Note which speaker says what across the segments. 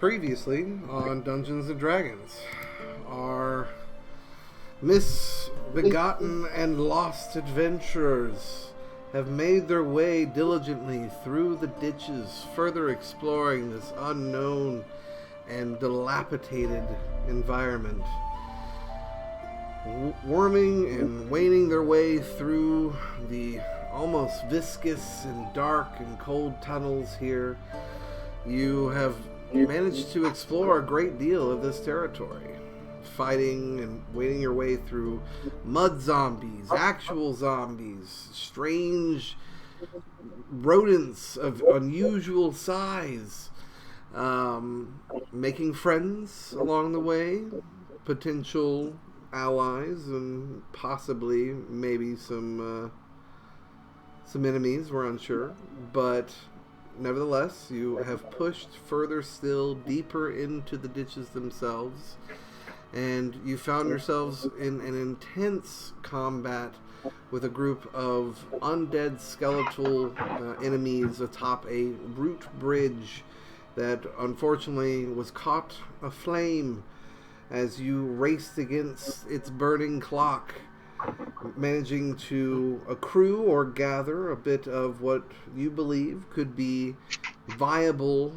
Speaker 1: Previously on Dungeons and Dragons, our misbegotten and lost adventurers have made their way diligently through the ditches, further exploring this unknown and dilapidated environment, worming and wading their way through the almost viscous and dark and cold tunnels here. You have managed to explore a great deal of this territory, fighting and wading your way through mud zombies, actual zombies, strange rodents of unusual size, making friends along the way, potential allies, and possibly maybe some enemies. We're unsure, but nevertheless, you have pushed further still, deeper into the ditches themselves, and you found yourselves in an intense combat with a group of undead skeletal enemies atop a root bridge that unfortunately was caught aflame as you raced against its burning clock, managing to accrue or gather a bit of what you believe could be viable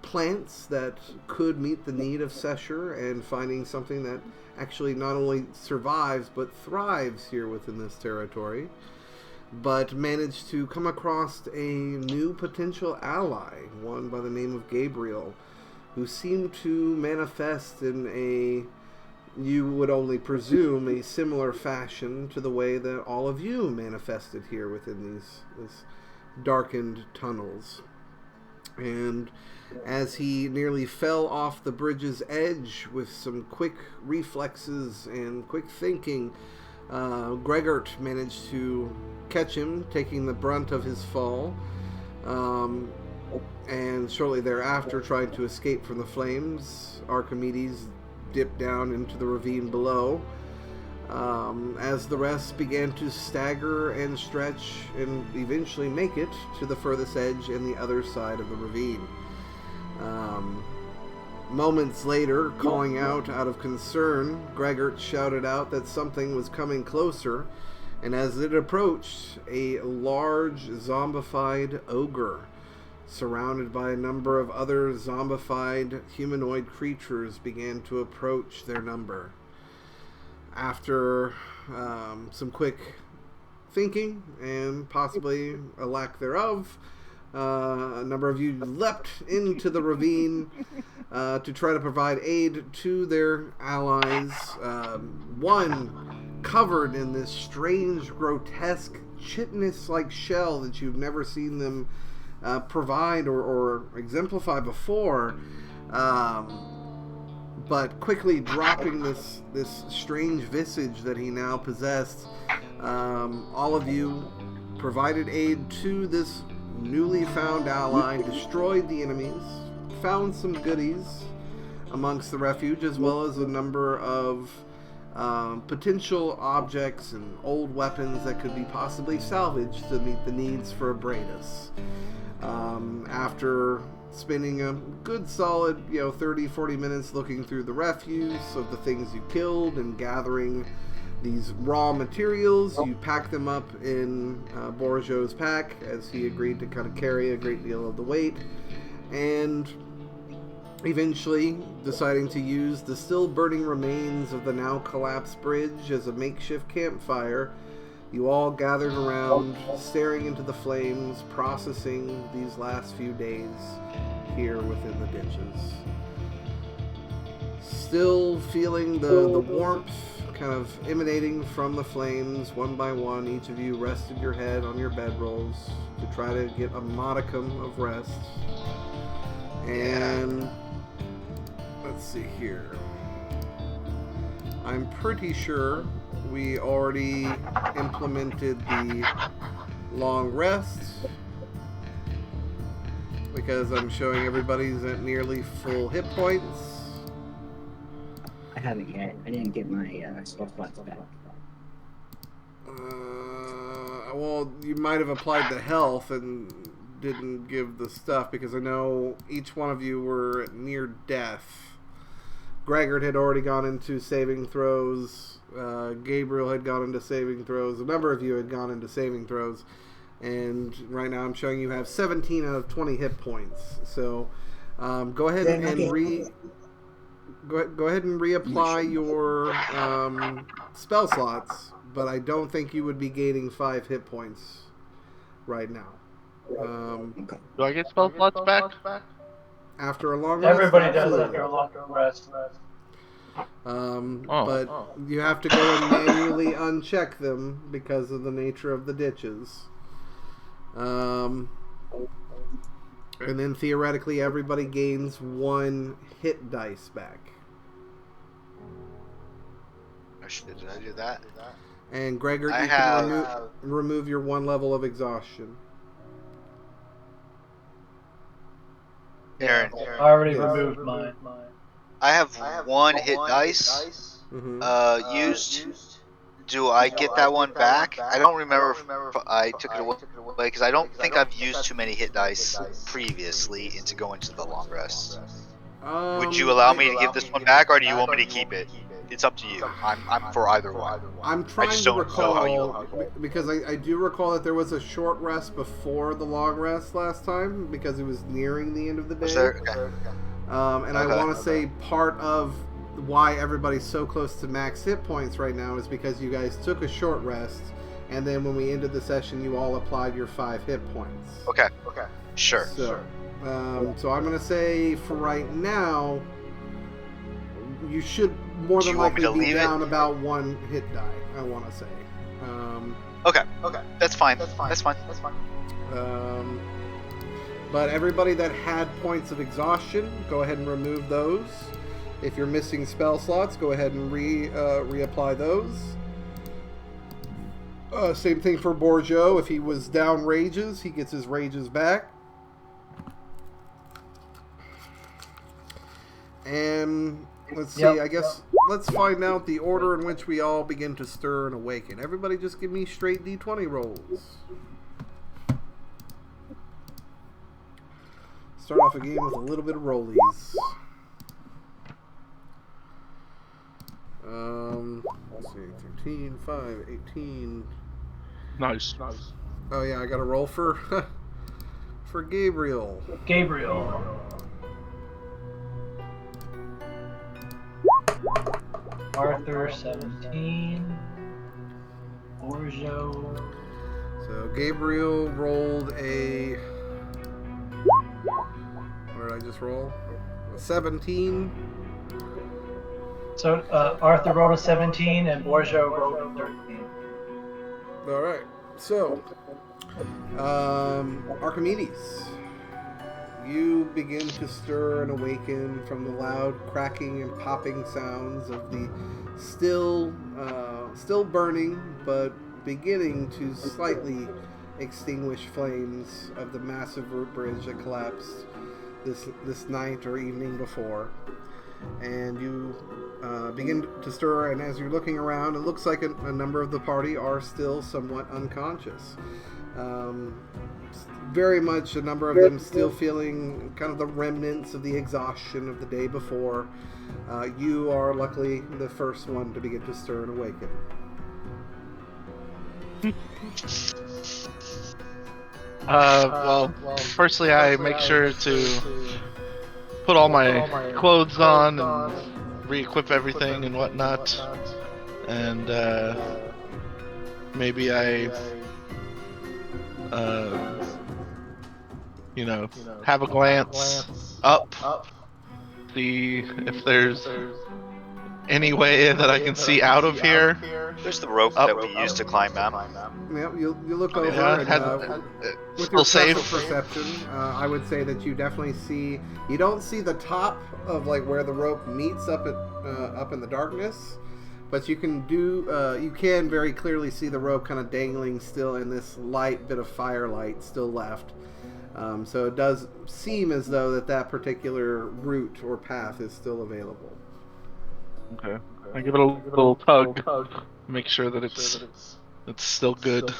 Speaker 1: plants that could meet the need of Sesher, and finding something that actually not only survives but thrives here within this territory, but managed to come across a new potential ally, one by the name of Gabriel, who seemed to manifest in a, you would only presume, a similar fashion to the way that all of you manifested here within these darkened tunnels. And as he nearly fell off the bridge's edge with some quick reflexes and quick thinking, Gregort managed to catch him, taking the brunt of his fall, and shortly thereafter, trying to escape from the flames, Archimedes dipped down into the ravine below, as the rest began to stagger and stretch and eventually make it to the furthest edge and the other side of the ravine. Moments later, calling out of concern, Gregort shouted out that something was coming closer, and as it approached, a large zombified ogre, surrounded by a number of other zombified humanoid creatures, began to approach their number. After some quick thinking, and possibly a lack thereof, a number of you leapt into the ravine to try to provide aid to their allies. One covered in this strange, grotesque, chitinous-like shell that you've never seen them provide or exemplify before, but quickly dropping this strange visage that he now possessed. All of you provided aid to this newly found ally, destroyed the enemies, found some goodies amongst the refuge, as well as a number of potential objects and old weapons that could be possibly salvaged to meet the needs for Abradus. After spending a good solid 30-40 minutes looking through the refuse of the things you killed and gathering these raw materials, you pack them up in Borjo's pack, as he agreed to kind of carry a great deal of the weight, and eventually deciding to use the still burning remains of the now collapsed bridge as a makeshift campfire. You all gathered around, staring into the flames, processing these last few days here within the ditches. Still feeling the warmth kind of emanating from the flames, one by one, each of you rested your head on your bedrolls to try to get a modicum of rest. And let's see here. I'm pretty sure we already implemented the long rest, because I'm showing everybody's at nearly full hit points.
Speaker 2: I haven't yet. I didn't get my spell slots back.
Speaker 1: Well, you might have applied the health, and didn't give the stuff because I know each one of you were near death. Gregor had already gone into saving throws. Gabriel had gone into saving throws. A number of you had gone into saving throws. And right now I'm showing you have 17 out of 20 hit points. So go ahead and go ahead and reapply your spell slots. But I don't think you would be gaining 5 hit points right now.
Speaker 3: Do I get spell slots back?
Speaker 1: After a long rest?
Speaker 4: Everybody does
Speaker 1: Absolutely.
Speaker 4: after a long rest.
Speaker 1: But you have to go and manually uncheck them because of the nature of the ditches. And then theoretically everybody gains 1 hit dice back.
Speaker 5: Oh shit, did I do that?
Speaker 1: And Gregor, you can remove your 1 level of exhaustion.
Speaker 5: Aaron.
Speaker 4: I already removed mine.
Speaker 5: I have 1 hit dice used. Do I get that one back? I don't remember if I took it away because I don't think I've used too many hit dice previously into going to the long rest. Would you allow me to give this one back, or do you want me to keep it? It's up to you. I'm for either one.
Speaker 1: I'm trying to recall because I do recall that there was a short rest before the long rest last time because it was nearing the end of the day.
Speaker 5: Was there? Okay.
Speaker 1: And I want to say part of why everybody's so close to max hit points right now is because you guys took a short rest, and then when we ended the session, you all applied your 5 hit points.
Speaker 5: Okay. Sure.
Speaker 1: So, so I'm going to say for right now, you should more than likely be down about 1 hit die, I want to say.
Speaker 5: Okay. That's fine.
Speaker 1: But everybody that had points of exhaustion, go ahead and remove those. If you're missing spell slots, go ahead and reapply those. Same thing for Borjo. If he was down rages, he gets his rages back. And let's see, I guess let's find out the order in which we all begin to stir and awaken. Everybody just give me straight D20 rolls. Start off a game with a little bit of rollies. Let's see, 13, 5, 18.
Speaker 3: Nice.
Speaker 1: Oh yeah, I got to roll for for Gabriel.
Speaker 4: Arthur 17. Borjo.
Speaker 1: So Gabriel rolled a. What did I just roll? A 17.
Speaker 4: So Arthur rolled a 17 and Borjo rolled a 13.
Speaker 1: All right. So, Archimedes, you begin to stir and awaken from the loud cracking and popping sounds of the still burning but beginning to slightly extinguish flames of the massive root bridge that collapsed this night or evening before. And you begin to stir, and as you're looking around, it looks like a number of the party are still somewhat unconscious. Very much a number of them still feeling kind of the remnants of the exhaustion of the day before. You are luckily the first one to begin to stir and awaken.
Speaker 3: Well, firstly, I make sure to put all my clothes on and re-equip everything and whatnot, and maybe I have a glance up, see if there's any way that I can see out of here.
Speaker 5: There's the rope that we used to climb up.
Speaker 1: Yeah, you look over and with your special perception, I would say that you definitely see. You don't see the top of like where the rope meets up in the darkness, but you can very clearly see the rope kind of dangling still in this light bit of firelight still left. So it does seem as though that particular route or path is still available.
Speaker 3: Okay. I give it a little tug. Make sure that it's still good.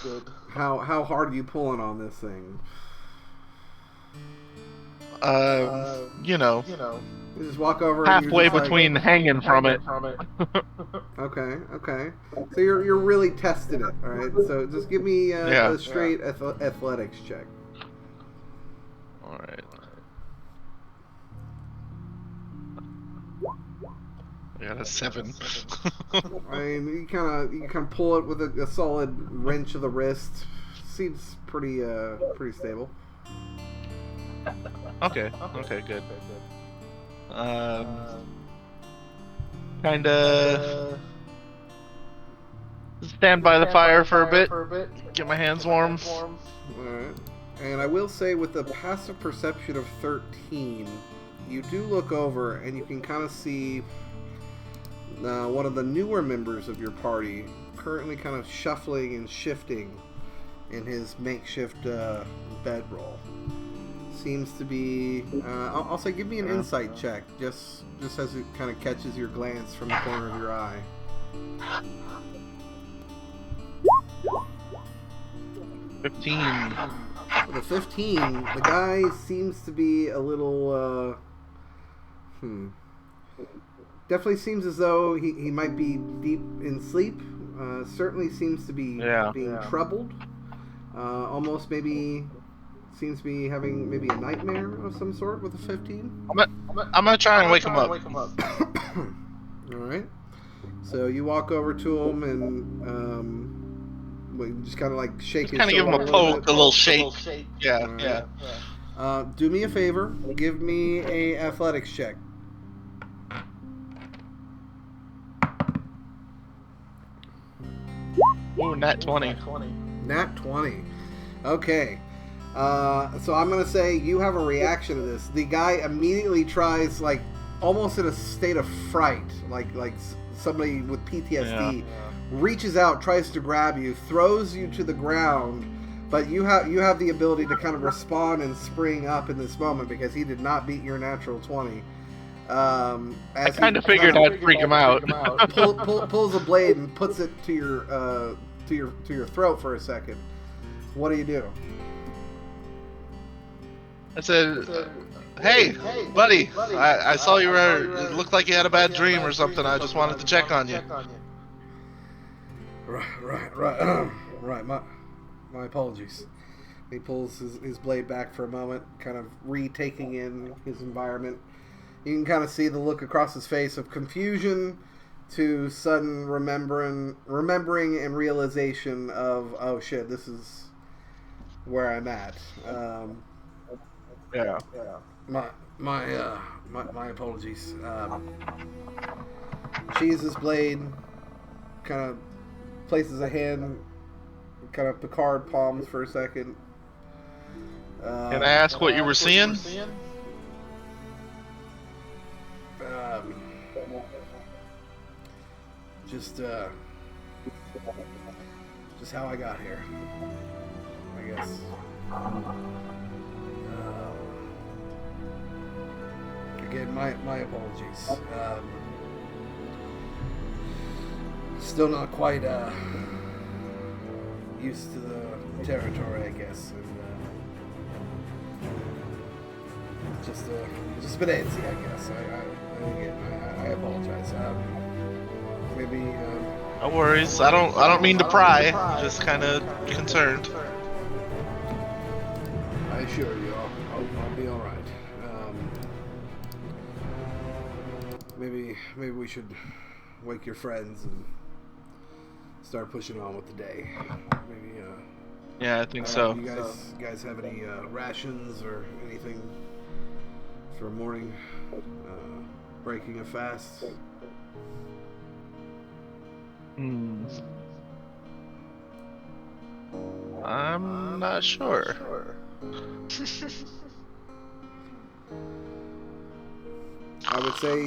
Speaker 1: How hard are you pulling on this thing?
Speaker 3: You know,
Speaker 1: You just walk over. And
Speaker 3: halfway
Speaker 1: you're just
Speaker 3: between hanging from it.
Speaker 1: Okay. So you're really testing it. All right. So just give me a straight athletics check.
Speaker 3: All right. I got a 7.
Speaker 1: I mean, you kind of pull it with a solid wrench of the wrist. Seems pretty stable.
Speaker 3: Okay, good. Kinda stand by the fire for a bit, get my hands warm.
Speaker 1: Alright. And I will say, with a passive perception of 13, you do look over and you can kind of see one of the newer members of your party currently kind of shuffling and shifting in his makeshift bedroll. Seems to be... I'll say give me an insight check, just as it kind of catches your glance from the corner of your eye.
Speaker 3: 15.
Speaker 1: With a 15, the guy seems to be a little... Definitely seems as though he might be deep in sleep. Certainly seems to be being troubled. Almost maybe... Seems to be having maybe a nightmare of some sort with a 15.
Speaker 3: I'm gonna try and wake him up.
Speaker 1: Alright. So you walk over to him and just kind of like shake his shoulder.
Speaker 3: Kind of give him a poke, a little shake. Yeah.
Speaker 1: Do me a favor. Give me a athletics check.
Speaker 3: Ooh, nat 20.
Speaker 1: Nat 20. Okay. So I'm gonna say you have a reaction to this. The guy immediately tries, like, almost in a state of fright, like somebody with PTSD, reaches out, tries to grab you, throws you to the ground, but you have the ability to kind of respond and spring up in this moment because he did not beat your natural 20. I
Speaker 3: kind of figured I'd freak him out.
Speaker 1: Pulls a blade and puts it to your throat for a second. What do you do?
Speaker 3: I said, hey, buddy, I saw you were, it looked like you had a bad dream or something. I just wanted to check on you.
Speaker 1: Right. My apologies. He pulls his blade back for a moment, kind of retaking in his environment. You can kind of see the look across his face of confusion to sudden remembering and realization of, oh shit, this is where I'm at. My apologies. Sheathes his blade, kind of places a hand, kind of Picard palms for a second.
Speaker 3: Can I ask what you were seeing?
Speaker 1: Just how I got here, I guess. Again, my apologies. Still not quite used to the territory, I guess, and just a bit antsy, I guess. I apologize. Maybe.
Speaker 3: No worries. I don't mean to pry. Just kind of concerned.
Speaker 1: I assure you, I'll be all right. Maybe we should wake your friends and start pushing on with the day. Maybe.
Speaker 3: Yeah, I think so.
Speaker 1: You guys have any rations or anything for a morning? Breaking a fast.
Speaker 3: I'm not sure.
Speaker 1: I would say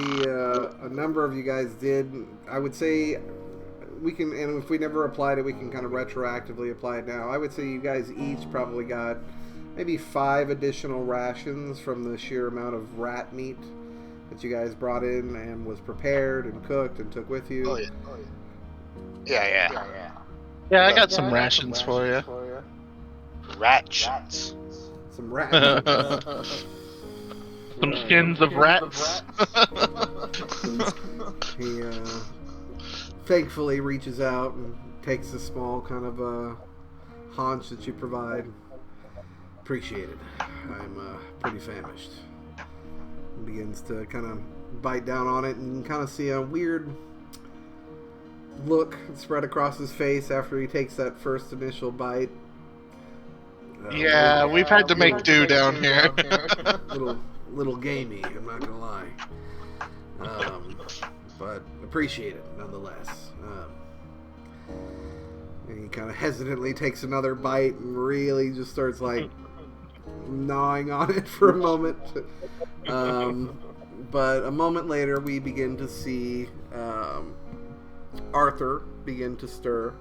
Speaker 1: a number of you guys did. I would say we can, and if we never applied it, we can kind of retroactively apply it now. I would say you guys each probably got maybe 5 additional rations from the sheer amount of rat meat that you guys brought in and was prepared and cooked and took with you.
Speaker 5: Oh yeah.
Speaker 3: Yeah, I got some rations for you.
Speaker 5: Rations.
Speaker 1: Some rat meat.
Speaker 3: Some skins of rats.
Speaker 1: He thankfully reaches out and takes a small kind of haunch that you provide. Appreciate it. I'm pretty famished. Begins to kind of bite down on it and kind of see a weird look spread across his face after he takes that first initial bite.
Speaker 3: Yeah, we've had to make do down here.
Speaker 1: little gamey, I'm not gonna lie. But appreciate it nonetheless. And he kind of hesitantly takes another bite and really just starts like gnawing on it for a moment. But a moment later, we begin to see Arthur begin to stir.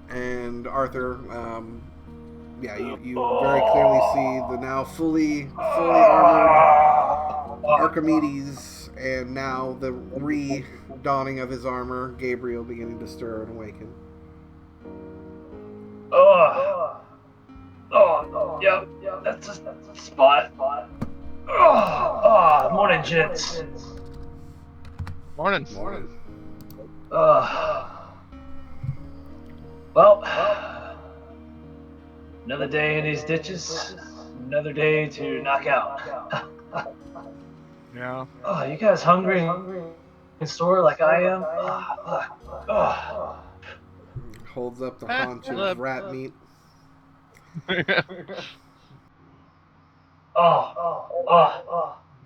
Speaker 1: And Arthur, you very clearly see the now fully armored Archimedes, and now the re-donning of his armor, Gabriel, beginning to stir and awaken.
Speaker 4: Yep, that's a spot. Morning, gents.
Speaker 3: Morning.
Speaker 4: Well, another day in these ditches, another day to knock out.
Speaker 3: Yeah.
Speaker 4: Oh, you guys hungry in store like I am?
Speaker 1: Holds up the haunch of rat meat.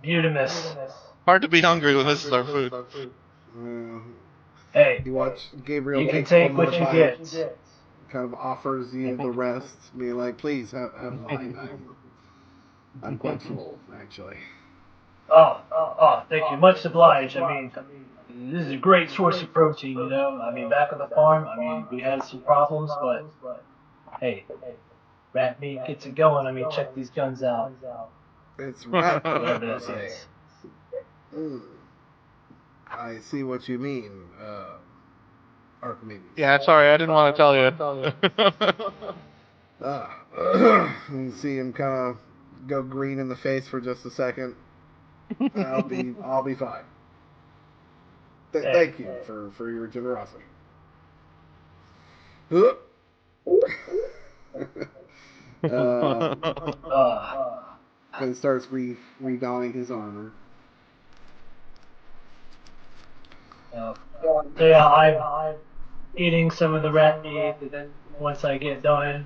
Speaker 4: Beautimus.
Speaker 3: Hard to be hungry when this is our food.
Speaker 4: Hey,
Speaker 1: You watch Gabriel
Speaker 4: you can
Speaker 1: take
Speaker 4: take
Speaker 1: one
Speaker 4: what
Speaker 1: more
Speaker 4: you
Speaker 1: bite,
Speaker 4: get.
Speaker 1: kind of offers you the rest, being like, please, have mine. I'm quite full, actually.
Speaker 4: Thank you. Much obliged. I mean, this is a great source of protein, you know. I mean, back at the farm, we had some problems, but hey, rat meat gets it going. I mean, check these guns out.
Speaker 1: It's rat
Speaker 4: Whatever
Speaker 1: meat,
Speaker 4: that
Speaker 1: you say.
Speaker 4: is.
Speaker 1: I see what you mean, Archimedes.
Speaker 3: Yeah, sorry, I didn't want to tell you.
Speaker 1: You see him kind of go green in the face for just a second. I'll be fine. Thank you for your generosity. And starts redonning his armor.
Speaker 4: Yeah, I'm eating some of the rat meat, and then once I get done,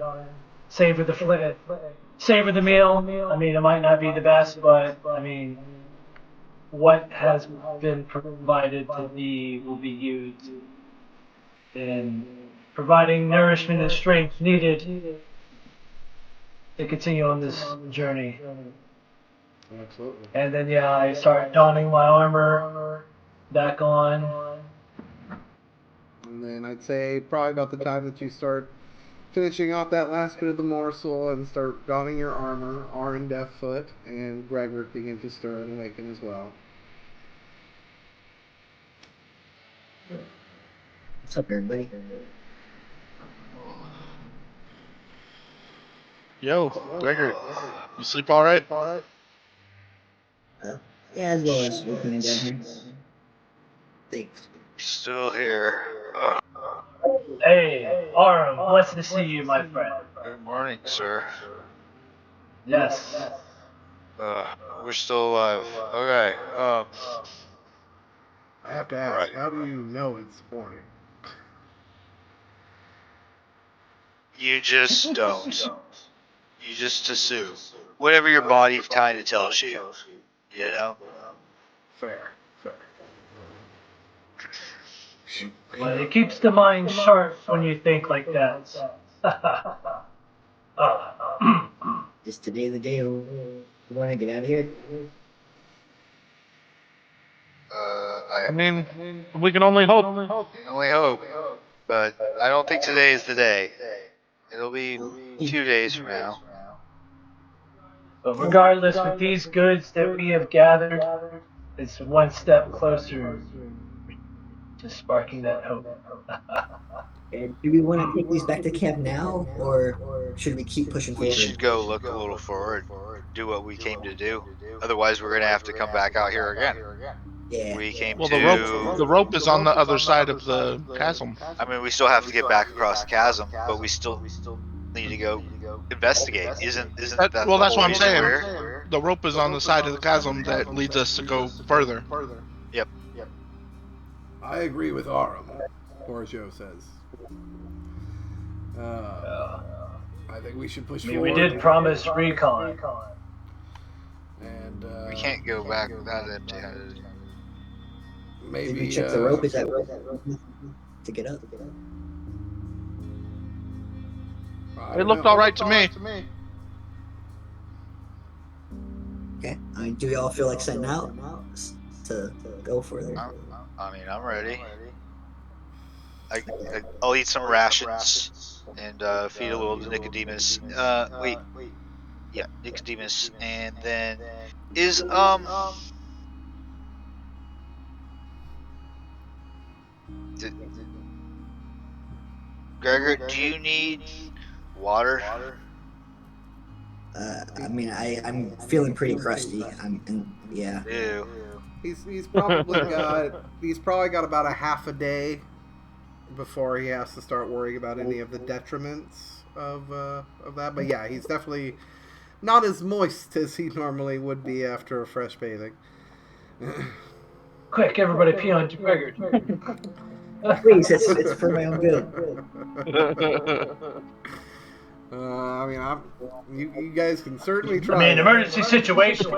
Speaker 4: savor the meal. I mean, it might not be the best, but I mean, what has been provided to me will be used in providing nourishment and strength needed to continue on this journey.
Speaker 1: Absolutely.
Speaker 4: And then I start donning my armor back on.
Speaker 1: And then I'd say probably about the time that you start finishing off that last bit of the morsel and start donning your armor, Arn Deathfoot and Gregor begin to stir and awaken as well.
Speaker 2: What's up, everybody?
Speaker 3: Yo, Gregor, you sleep all right?
Speaker 2: Yeah, as well as working down here. Thanks.
Speaker 5: Still here.
Speaker 4: Hey, Aram, blessed to see you, my friend.
Speaker 5: Good morning, sir.
Speaker 4: Yes.
Speaker 5: We're still alive. Okay.
Speaker 1: I have to ask, how do you know it's morning?
Speaker 5: You just don't. You just assume. Whatever your body kind of tells you. You know?
Speaker 1: Fair.
Speaker 4: But it keeps the mind sharp when you think like that.
Speaker 2: Is today the day we want to get out of here?
Speaker 3: I mean, we can only hope.
Speaker 5: Only hope. But I don't think today is the day. It'll be 2 days from now.
Speaker 4: But regardless, with these goods that we have gathered, it's one step closer Just sparking that hope.
Speaker 2: And do we want to take these back to camp now, or should we keep pushing
Speaker 5: We
Speaker 2: forward?
Speaker 5: should go look a little forward, do what we came to do. Otherwise, we're gonna have to come back out here again.
Speaker 2: Yeah.
Speaker 5: We came
Speaker 3: Well,
Speaker 5: to.
Speaker 3: the rope is on the other side of the chasm.
Speaker 5: I mean, we still have to get back across the chasm, but we still need to go investigate. Isn't that the
Speaker 3: Well, that's
Speaker 5: whole
Speaker 3: what I'm
Speaker 5: reason
Speaker 3: saying.
Speaker 5: we're here?
Speaker 3: The rope is on the side of the chasm that leads us to go further.
Speaker 5: Yep.
Speaker 1: I agree with Aram, Borgio says. I think we should push
Speaker 4: I mean,
Speaker 1: forward.
Speaker 4: we did promise recon.
Speaker 1: And
Speaker 5: We can't go back that empty-handed.
Speaker 1: maybe
Speaker 2: Did we check the rope? Is that rope to get up?
Speaker 3: It looked all right to me.
Speaker 2: Okay. I mean, do y'all feel like setting out to go further?
Speaker 5: I mean, I'm ready. I'll eat some rations and feed a little to Nicodemus. Wait. Yeah, Nicodemus, and then is Gregor, do you need water?
Speaker 2: I mean, I'm feeling pretty crusty. Yeah.
Speaker 5: Ew.
Speaker 1: He's probably got about a half a day before he has to start worrying about any of the detriments of that. But yeah, he's definitely not as moist as he normally would be after a fresh bathing.
Speaker 4: Quick, everybody pee on Gregor.
Speaker 2: Please, it's for my own good.
Speaker 1: I mean, you guys can certainly try.
Speaker 4: I mean, emergency situation.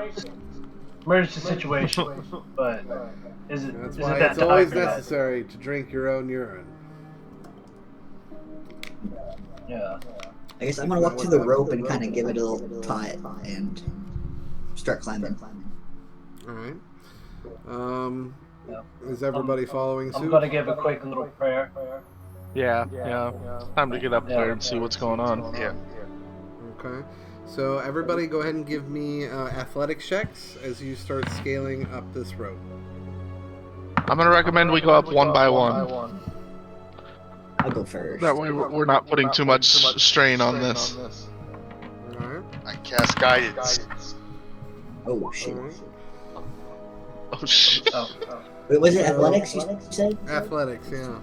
Speaker 4: Emergency situation. But is it?
Speaker 1: That's
Speaker 4: is
Speaker 1: why
Speaker 4: it that
Speaker 1: it's always
Speaker 4: time for that?
Speaker 1: necessary to drink your own urine.
Speaker 4: Yeah.
Speaker 2: I guess I'm gonna walk to the rope and kind of give it a little tie and start climbing.
Speaker 1: All right.
Speaker 4: Yeah.
Speaker 1: Is everybody following suit?
Speaker 4: I'm gonna give a quick little prayer.
Speaker 3: Yeah. Time to get up there and see what's going on.
Speaker 5: Yeah.
Speaker 1: Okay. So everybody go ahead and give me athletics checks as you start scaling up this rope.
Speaker 3: I'm gonna recommend we go up one by one.
Speaker 2: I'll go first.
Speaker 3: That way we're not putting too much strain on this.
Speaker 1: All right.
Speaker 5: I cast guidance.
Speaker 2: Oh shit.
Speaker 1: All right.
Speaker 3: Oh shit.
Speaker 4: Oh.
Speaker 2: Wait, was it athletics you said?
Speaker 1: Athletics, yeah.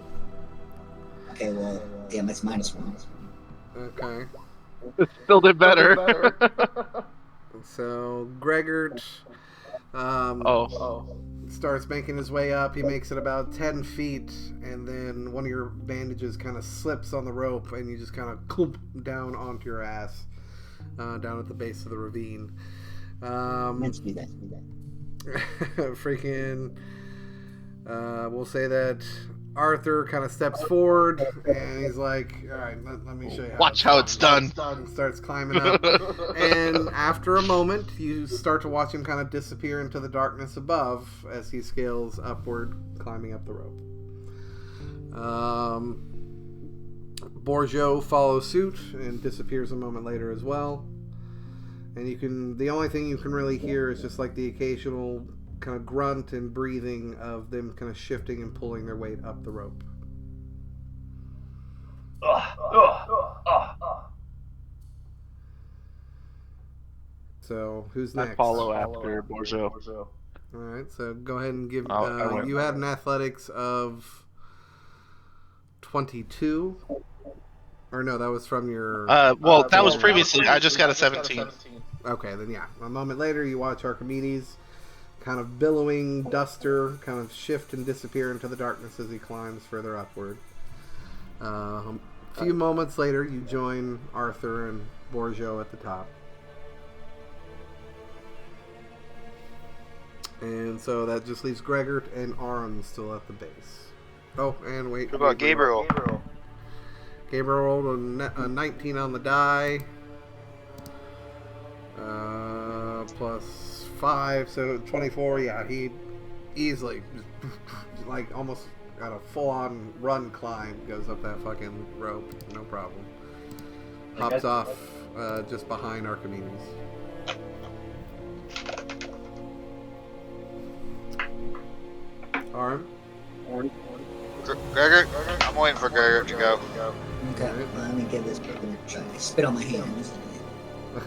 Speaker 2: Okay, well, damn, it's -1.
Speaker 1: Okay.
Speaker 3: It still did better.
Speaker 1: So Gregor starts making his way up. He makes it about 10 feet, and then one of your bandages kind of slips on the rope, and you just kind of clump down onto your ass down at the base of the ravine.
Speaker 2: Meant to do that.
Speaker 1: Freaking, we'll say that Arthur kind of steps forward, and he's like, all right, let me show you
Speaker 3: Watch how it's done.
Speaker 1: And starts climbing up. And after a moment, you start to watch him kind of disappear into the darkness above as he scales upward, climbing up the rope. Borgio follows suit and disappears a moment later as well. And the only thing you can really hear is just like the occasional kind of grunt and breathing of them kind of shifting and pulling their weight up the rope. So who's next?
Speaker 3: I follow after Borjo.
Speaker 1: All right, so go ahead and give.
Speaker 3: I went.
Speaker 1: You had an athletics of 22, or no? That was from your.
Speaker 3: Well, that was previously. I just got a 17.
Speaker 1: Okay, then yeah. A moment later, you watch Archimedes, kind of billowing duster, kind of shift and disappear into the darkness as he climbs further upward. A few moments later, you join Arthur and Borgio at the top. And so that just leaves Gregor and Aron still at the base. Oh, and wait.
Speaker 5: What about Gabriel?
Speaker 1: Gabriel rolled a 19 on the die. Plus 5, so 24. Yeah, he easily, like, almost got a full-on run climb, goes up that fucking rope, no problem. Hops off just behind Archimedes. Arm?
Speaker 5: Gregor, I'm waiting for Gregor to go.
Speaker 2: Okay, let me give this paper a try. I spit on my hands.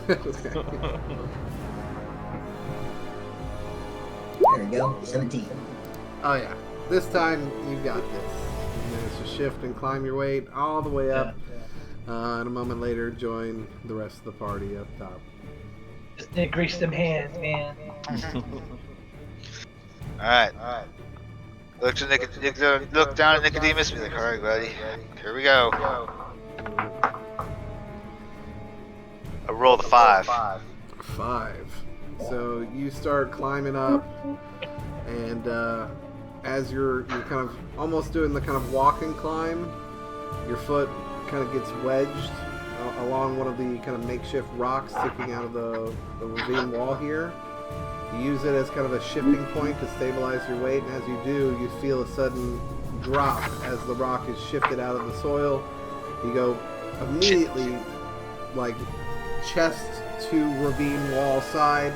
Speaker 1: Okay.
Speaker 2: There we go. 17.
Speaker 1: Oh yeah, this time you got this. You manage to shift and climb your weight all the way up, and a moment later join the rest of the party up top.
Speaker 4: Just need to grease them hands, man.
Speaker 5: Alright. Look down at Nicodemus and be like, alright, buddy. Here we go. I rolled a 5.
Speaker 1: 5. So you start climbing up, and as you're kind of almost doing the kind of walk and climb, your foot kind of gets wedged along one of the kind of makeshift rocks sticking out of the ravine wall here. You use it as kind of a shifting point to stabilize your weight, and as you do, you feel a sudden drop as the rock is shifted out of the soil. You go immediately, like, chest to ravine wall side.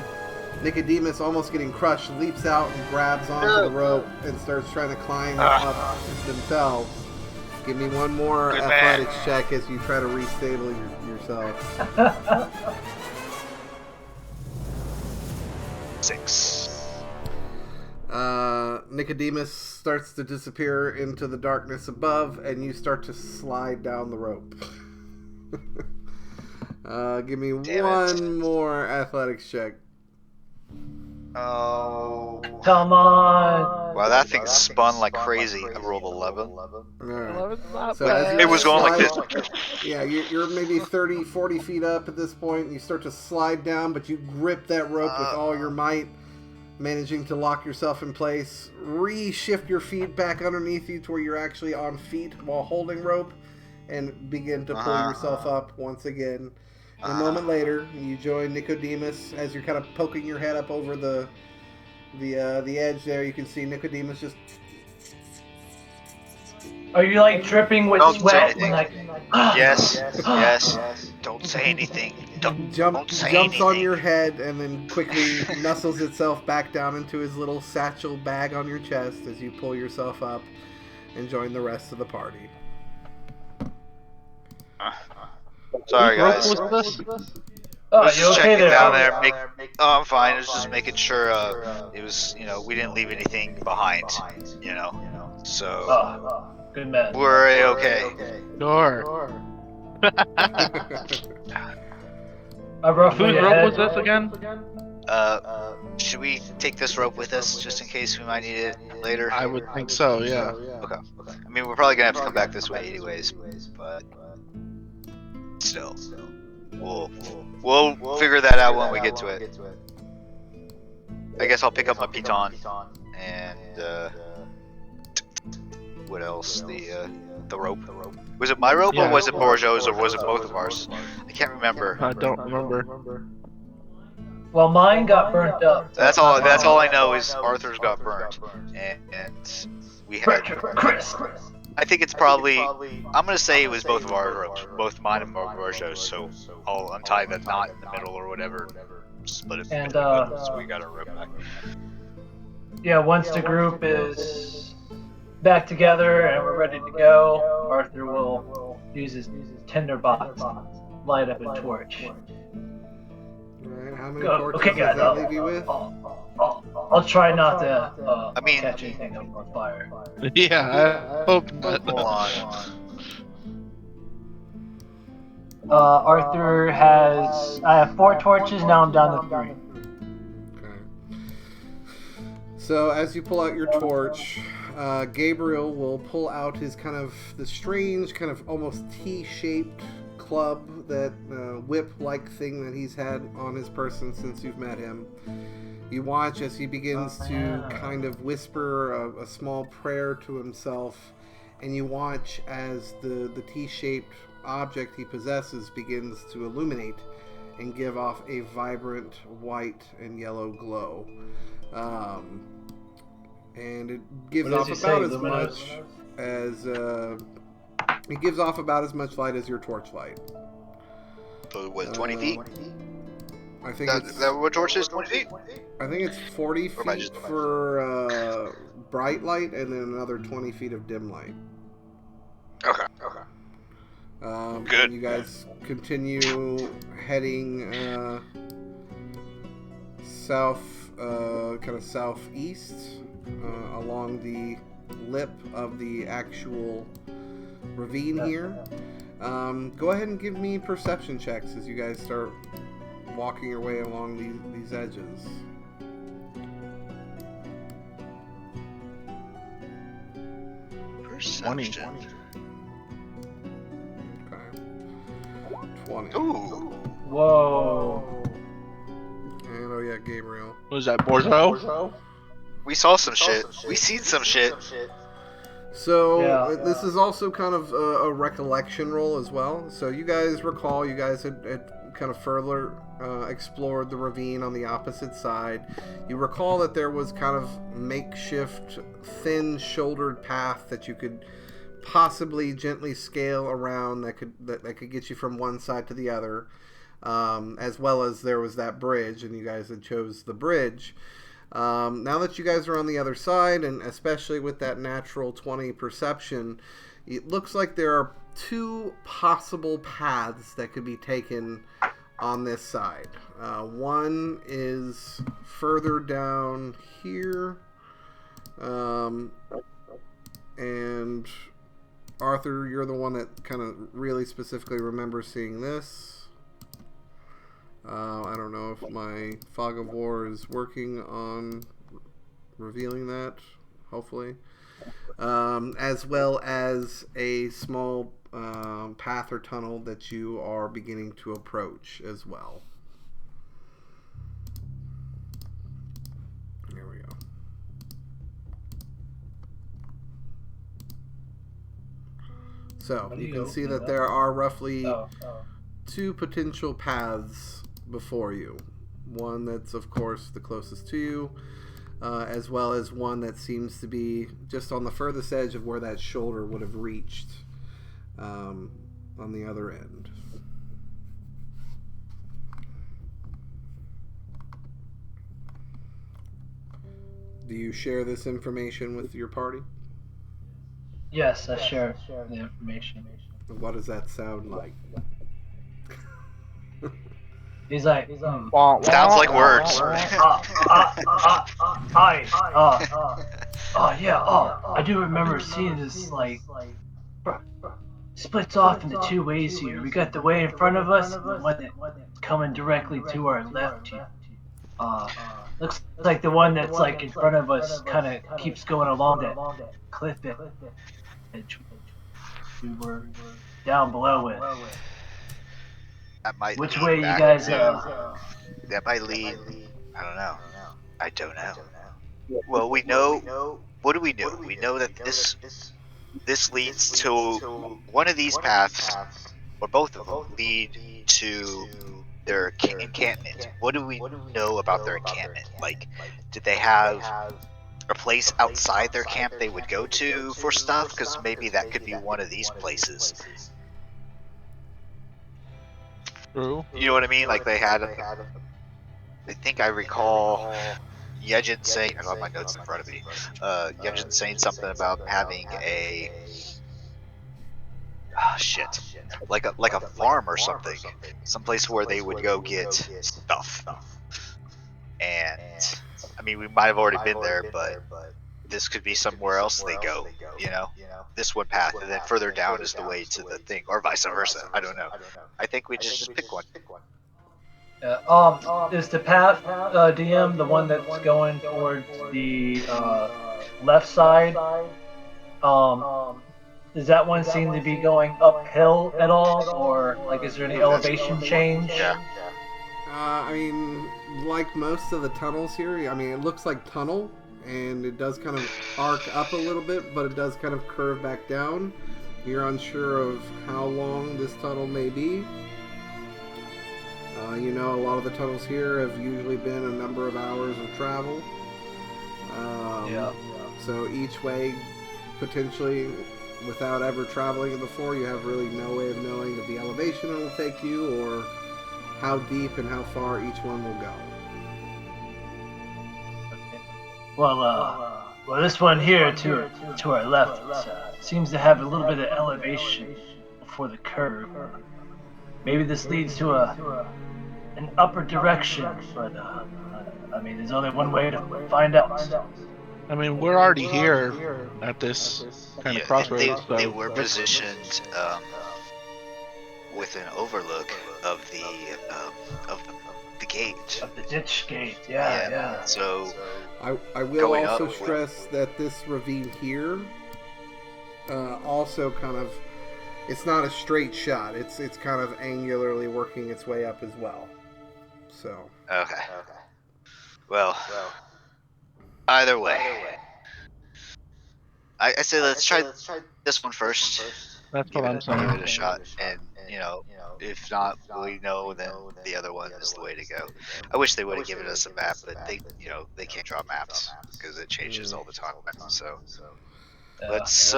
Speaker 1: Nicodemus, almost getting crushed, leaps out and grabs onto the rope and starts trying to climb up themselves. Give me one more athletics check as you try to restable yourself.
Speaker 5: 6.
Speaker 1: Nicodemus starts to disappear into the darkness above, and you start to slide down the rope. Give me one more athletics check.
Speaker 5: Oh.
Speaker 4: Come on.
Speaker 5: Wow, that thing spun like crazy. I rolled 11.
Speaker 1: Alright. So as you
Speaker 5: It was going like this.
Speaker 1: Yeah, you're maybe 30, 40 feet up at this point, and you start to slide down, but you grip that rope with all your might, managing to lock yourself in place, re-shift your feet back underneath you to where you're actually on feet while holding rope, and begin to pull yourself up once again. And a moment later, you join Nicodemus as you're kind of poking your head up over the edge there. You can see Nicodemus just...
Speaker 4: Are you like dripping with
Speaker 5: Don't say
Speaker 4: sweat?
Speaker 5: anything.
Speaker 4: Like,
Speaker 5: Yes. Don't say anything. Don't say
Speaker 1: jumps
Speaker 5: anything.
Speaker 1: on your head and then quickly nuzzles itself back down into his little satchel bag on your chest as you pull yourself up and join the rest of the party.
Speaker 5: Sorry, guys.
Speaker 3: What was this?
Speaker 4: oh,
Speaker 5: I was
Speaker 4: you
Speaker 5: just
Speaker 4: okay
Speaker 5: checking
Speaker 4: there?
Speaker 5: down there. Oh, I'm fine. I was just making sure it was, we didn't leave anything behind, So
Speaker 4: Oh, good man.
Speaker 5: we're okay.
Speaker 3: Sure.
Speaker 4: I roughly
Speaker 3: Whose rope was this again?
Speaker 5: Should we take this rope with us just in case we might need it later?
Speaker 3: I would think so, yeah.
Speaker 5: Okay. I mean, we're probably gonna have to come back this way anyways, but still, we'll figure that out when we get to it. I guess I'll pick up my Pt.1 and what else? The rope. Was it my rope or was it Borjo's or was it both of ours? I can't remember.
Speaker 3: I don't remember.
Speaker 4: Well, mine got burnt up.
Speaker 5: That's all I know is Arthur's got burned, and we had.
Speaker 4: Chris.
Speaker 5: I think it's probably. I'm gonna say it was both of our ropes, both mine and Borjo's. So I'll untie the knot in the middle or whatever, split it.
Speaker 4: And
Speaker 5: so we got our rope back.
Speaker 4: yeah, once the group is back together and we're ready to go, Arthur will use his tinderbox, light up a torch.
Speaker 1: Alright, how many
Speaker 4: Go.
Speaker 1: torches
Speaker 4: Okay, guys.
Speaker 1: does that leave you with?
Speaker 4: I'll try not to catch anything up on fire.
Speaker 3: Yeah, I hope not.
Speaker 5: Hold on.
Speaker 4: Arthur I have 4 torches, now I'm down to 3.
Speaker 1: Okay. So as you pull out your torch, Gabriel will pull out his the strange kind of almost T-shaped club, that whip-like thing that he's had on his person since you've met him. You watch as he begins to kind of whisper a small prayer to himself, and you watch as the T-shaped object he possesses begins to illuminate and give off a vibrant white and yellow glow. And it gives off about as much as it gives off about as much light as your torchlight.
Speaker 5: So what? 20 feet?
Speaker 1: I think
Speaker 5: That what torch is? 20 feet?
Speaker 1: I think it's 40 feet for bright light and then another 20 feet of dim light.
Speaker 5: Okay.
Speaker 3: Good.
Speaker 1: And you guys continue heading south, kind of southeast, along the lip of the actual ravine here. Go ahead and give me perception checks as you guys start walking your way along these edges.
Speaker 5: Perception.
Speaker 1: 20.
Speaker 5: Ooh.
Speaker 4: Whoa.
Speaker 1: And oh yeah, Gabriel.
Speaker 3: Was that Borzo?
Speaker 5: We saw some shit. We seen some shit.
Speaker 1: So
Speaker 4: Yeah.
Speaker 1: this is also kind of a recollection roll as well. So you guys recall you guys had kind of further explored the ravine on the opposite side. You recall that there was kind of makeshift thin shouldered path that you could possibly gently scale around that could get you from one side to the other, as well as there was that bridge, and you guys had chose the bridge. Now that you guys are on the other side, and especially with that natural 20 perception, it looks like there are two possible paths that could be taken on this side. One is further down here, and Arthur, you're the one that kind of really specifically remembers seeing this. I don't know if my Fog of War is working on revealing that, hopefully. As well as a small path or tunnel that you are beginning to approach as well. Here we go. So you can see that there are roughly two potential paths before you. One that's, of course, the closest to you, as well as one that seems to be just on the furthest edge of where that shoulder would have reached on the other end. Do you share this information with your party?
Speaker 4: Yes, I share the information.
Speaker 1: What does that sound like?
Speaker 4: He's like,
Speaker 5: Sounds like words.
Speaker 4: I do remember seeing this, like, splits off into two ways here. We got the way in front of us and the one that's coming directly to our left here. Looks like the one that's, like, in front of us kind of keeps going along that cliff edge we were down below with.
Speaker 5: That might
Speaker 4: Which
Speaker 5: lead
Speaker 4: way you
Speaker 5: back
Speaker 4: guys
Speaker 5: to- That might lead. I don't know. I don't know. Well, we know. What do we know? We know that this leads to one of these paths, or both of them lead to their encampment. What do we know about their encampment? Like, did they have a place outside their camp they would go to for stuff? Because maybe that could be one of these places.
Speaker 3: True.
Speaker 5: You know what I mean? Like they had. I think I recall Yejin saying. I got my notes in front of me. Yejin saying something about having a. Shit. Like a farm or something. Someplace where they would go get stuff. And I mean, we might have already been there, but this could be somewhere else they go. You know, this one path, and then further down is the way to the thing, or vice versa. I don't know. I think we just pick one.
Speaker 4: Is the path, DM, the one that's going towards the left side? Does that one seem to be going uphill at all, or like is there any elevation change?
Speaker 5: Yeah.
Speaker 1: I mean, like most of the tunnels here, I mean, it looks like tunnel, and it does kind of arc up a little bit, but it does kind of curve back down. You're unsure of how long this tunnel may be. You know, a lot of the tunnels here have usually been a number of hours of travel. So each way, potentially, without ever traveling it before, you have really no way of knowing of the elevation it will take you, or how deep and how far each one will go.
Speaker 4: Well, Well, this one here to our left seems to have a little bit of elevation before the curve. Maybe this leads to an upper direction, but I mean, there's only one way to find out.
Speaker 3: I mean, we're already here at this kind of
Speaker 5: Yeah,
Speaker 3: crossroads,
Speaker 5: they
Speaker 3: so
Speaker 5: were
Speaker 3: let's-
Speaker 5: positioned with an overlook of the gate.
Speaker 4: Of the ditch gate, yeah.
Speaker 5: So
Speaker 1: I will
Speaker 5: Going
Speaker 1: also
Speaker 5: up.
Speaker 1: stress that this ravine here also kind of, it's not a straight shot. It's kind of angularly working its way up as well. So
Speaker 5: okay. Well, either way, I say let's try this one first.
Speaker 3: that's what I'm
Speaker 5: Give
Speaker 3: saying.
Speaker 5: it a shot, and if not, we know then the other one is the way to go. I wish they would have given us a map, but they can't draw maps because it changes all the time. So let's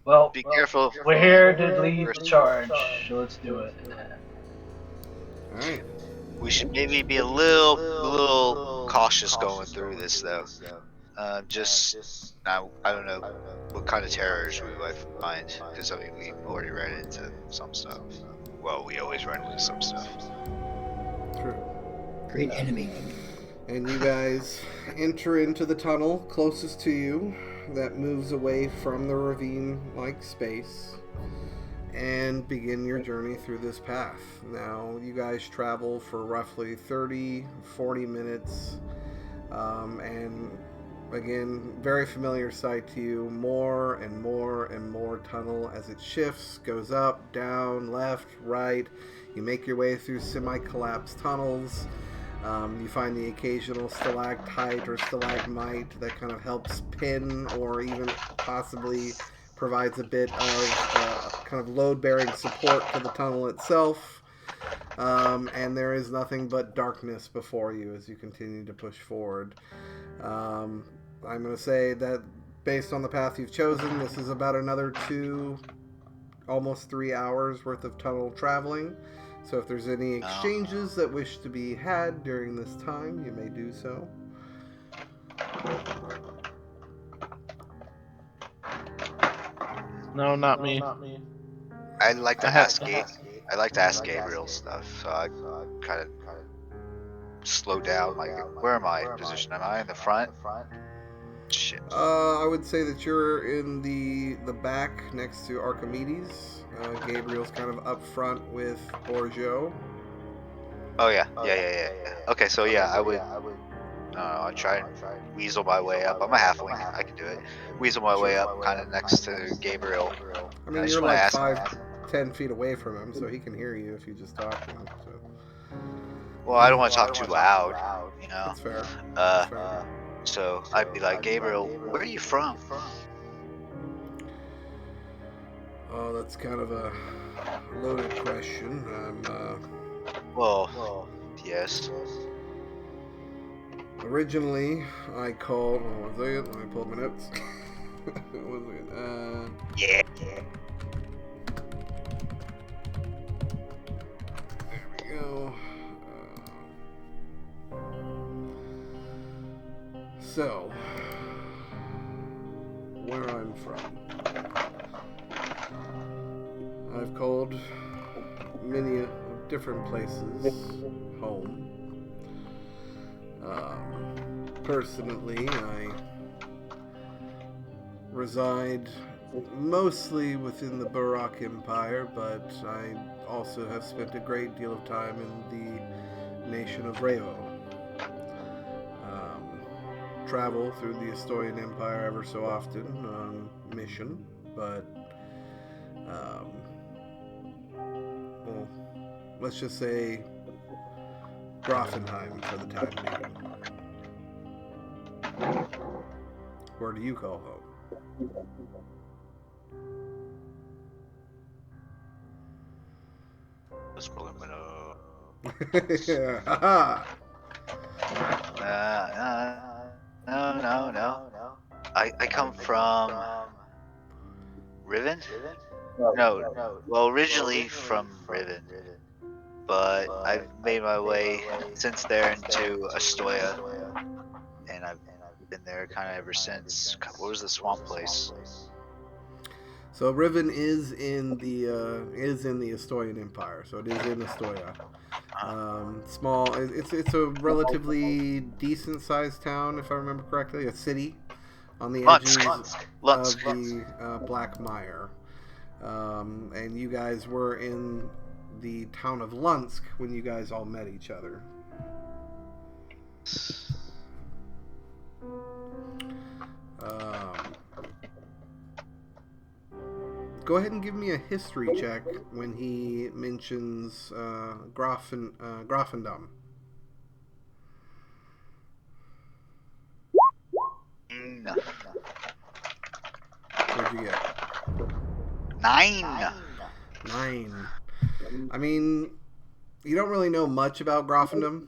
Speaker 4: Well,
Speaker 5: be careful.
Speaker 4: we're here to lead the charge, so let's do it.
Speaker 1: all right.
Speaker 5: We should maybe be a little cautious going through this though. Just I don't know what kind of terrors we might find, because I mean we've already ran into some stuff. Well, we always run into some stuff.
Speaker 1: True.
Speaker 2: Great enemy.
Speaker 1: And you guys enter into the tunnel closest to you that moves away from the ravine-like space and begin your journey through this path. Now, you guys travel for roughly 30-40 minutes, and again, very familiar sight to you. More and more and more tunnel as it shifts, goes up, down, left, right. You make your way through semi-collapsed tunnels. You find the occasional stalactite or stalagmite that kind of helps pin or even possibly provides a bit of kind of load-bearing support to the tunnel itself. And there is nothing but darkness before you as you continue to push forward. I'm going to say that based on the path you've chosen, this is about another 2, almost 3 hours worth of tunnel traveling. So if there's any exchanges that wish to be had during this time, you may do so.
Speaker 3: No, not me.
Speaker 5: I'd like to ask Gabriel stuff, so I kind of slow down. Like, where am I in position? Am I in the front? Shit.
Speaker 1: I would say that you're in the back next to Archimedes. Gabriel's kind of up front with Borgio.
Speaker 5: Oh yeah. Okay, so yeah, I would. I try and weasel my way up. I'm a halfling. I can do it. Weasel my way up, kind of next to Gabriel.
Speaker 1: I mean, you're like 5-10 feet away from him, so he can hear you if you just talk to him. So.
Speaker 5: Well, I don't want to talk too loud,
Speaker 1: That's fair.
Speaker 5: So I'd be like, Gabriel, where are you from?
Speaker 1: Oh, that's kind of a loaded question.
Speaker 5: Well, yes.
Speaker 1: Originally, I called. Hold on 1 second. Let me pull up my notes. 1 second.
Speaker 5: Yeah.
Speaker 1: There we go. So, where I'm from. I've called many different places home. Personally, I reside mostly within the Barak Empire, but I also have spent a great deal of time in the nation of Revo. Travel through the Asturian Empire ever so often on mission, but well, let's just say Grafenheim for the time being. Where do you call home?
Speaker 5: Let's pull him in
Speaker 1: Yeah, haha.
Speaker 5: No. I come from Riven? No. Well, originally from Riven, but I've made my way since there into Astoria, and I've been there kind of ever since. God, what was the swamp place?
Speaker 1: So Riven is in the Asturian Empire, so it is in Astoria. Small. It's a relatively decent sized town, if I remember correctly. A city on the edges of the Black Mire. And you guys were in the town of Lunsk when you guys all met each other. Go ahead and give me a history check when he mentions Grafendam.
Speaker 5: No.
Speaker 1: What'd you get?
Speaker 5: 9.
Speaker 1: 9. I mean, you don't really know much about Grafendam.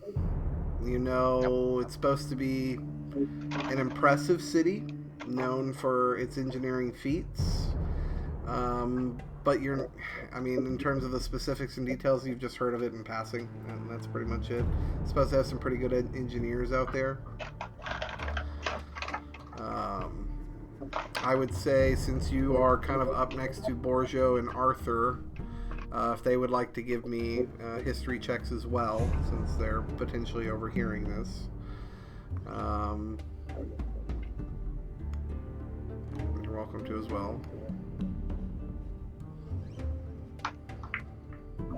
Speaker 1: You know, it's supposed to be an impressive city, known for its engineering feats. But in terms of the specifics and details, you've just heard of it in passing, and that's pretty much it. It's supposed to have some pretty good engineers out there. I would say, since you are kind of up next to Borgio and Arthur, if they would like to give me history checks as well, since they're potentially overhearing this. You're welcome to as well.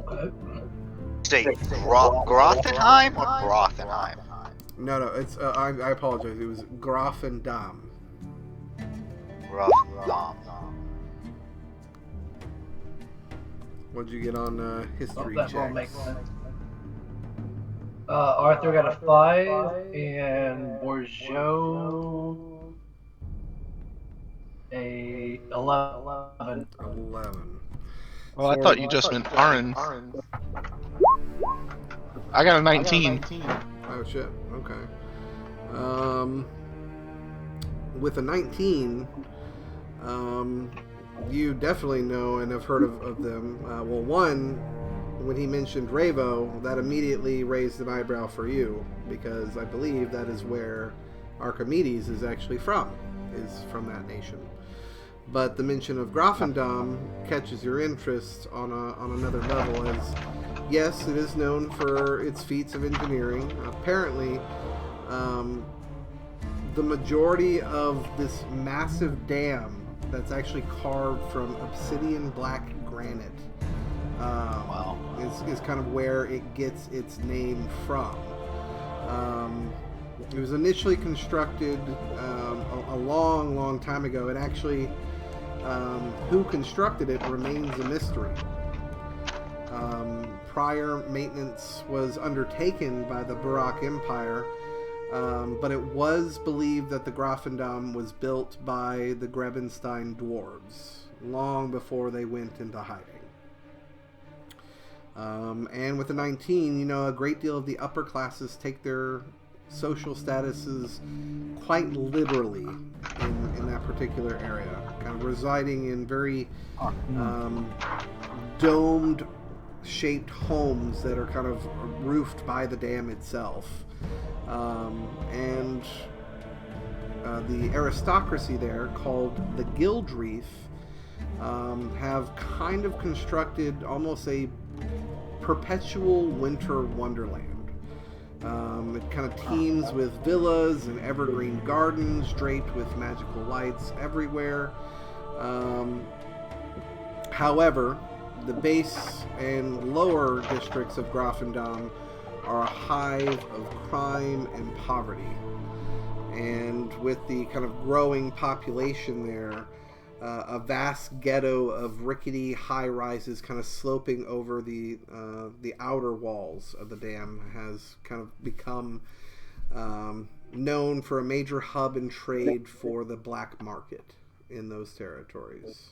Speaker 4: Okay.
Speaker 5: Say Grothenheim or Grothenheim?
Speaker 1: No, it's I apologize. It was Grafendam.
Speaker 5: Grothenheim.
Speaker 1: What'd you get on history
Speaker 4: That won't make
Speaker 1: checks?
Speaker 4: sense. Arthur got a 5, and Borgio a 11.
Speaker 1: 11.
Speaker 3: Well, I thought you just meant Aaron. I got a 19.
Speaker 1: Oh shit. Okay. With a 19, you definitely know and have heard of them. Well, one, when he mentioned Ravo, that immediately raised an eyebrow for you, because I believe that is where Archimedes is actually from that nation. But the mention of Grafendam catches your interest on another level, as yes, it is known for its feats of engineering. Apparently, the majority of this massive dam that's actually carved from obsidian black granite is kind of where it gets its name from. It was initially constructed a long time ago, and actually who constructed it remains a mystery. Prior maintenance was undertaken by the Barak Empire, but it was believed that the Grafendam was built by the Grebenstein dwarves long before they went into hiding. And with the 19, a great deal of the upper classes take their social statuses quite literally in that particular area, kind of residing in very domed shaped homes that are kind of roofed by the dam itself. And the aristocracy there, called the Gildreef, have kind of constructed almost a perpetual winter wonderland. It kind of teems with villas and evergreen gardens draped with magical lights everywhere. However, the base and lower districts of Grafendam are a hive of crime and poverty. And with the kind of growing population there, a vast ghetto of rickety high-rises kind of sloping over the outer walls of the dam has kind of become known for a major hub and trade for the black market in those territories.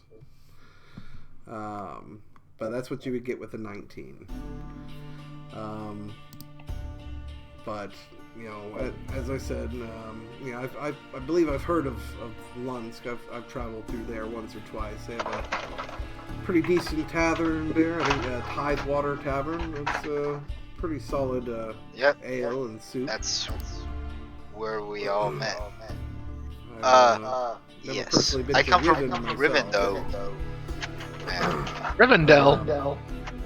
Speaker 1: But that's what you would get with a 19. But as I said, I believe I've heard of Lunsk. I've traveled through there once or twice. They have a pretty decent tavern there. I think Tidewater Tavern. It's a pretty solid ale and soup.
Speaker 5: That's where we all met.
Speaker 1: I've never
Speaker 5: Yes.
Speaker 1: personally been
Speaker 5: I
Speaker 1: to
Speaker 5: come from
Speaker 1: Riven
Speaker 5: Riven,
Speaker 1: myself.
Speaker 5: though. Man.
Speaker 3: Rivendell.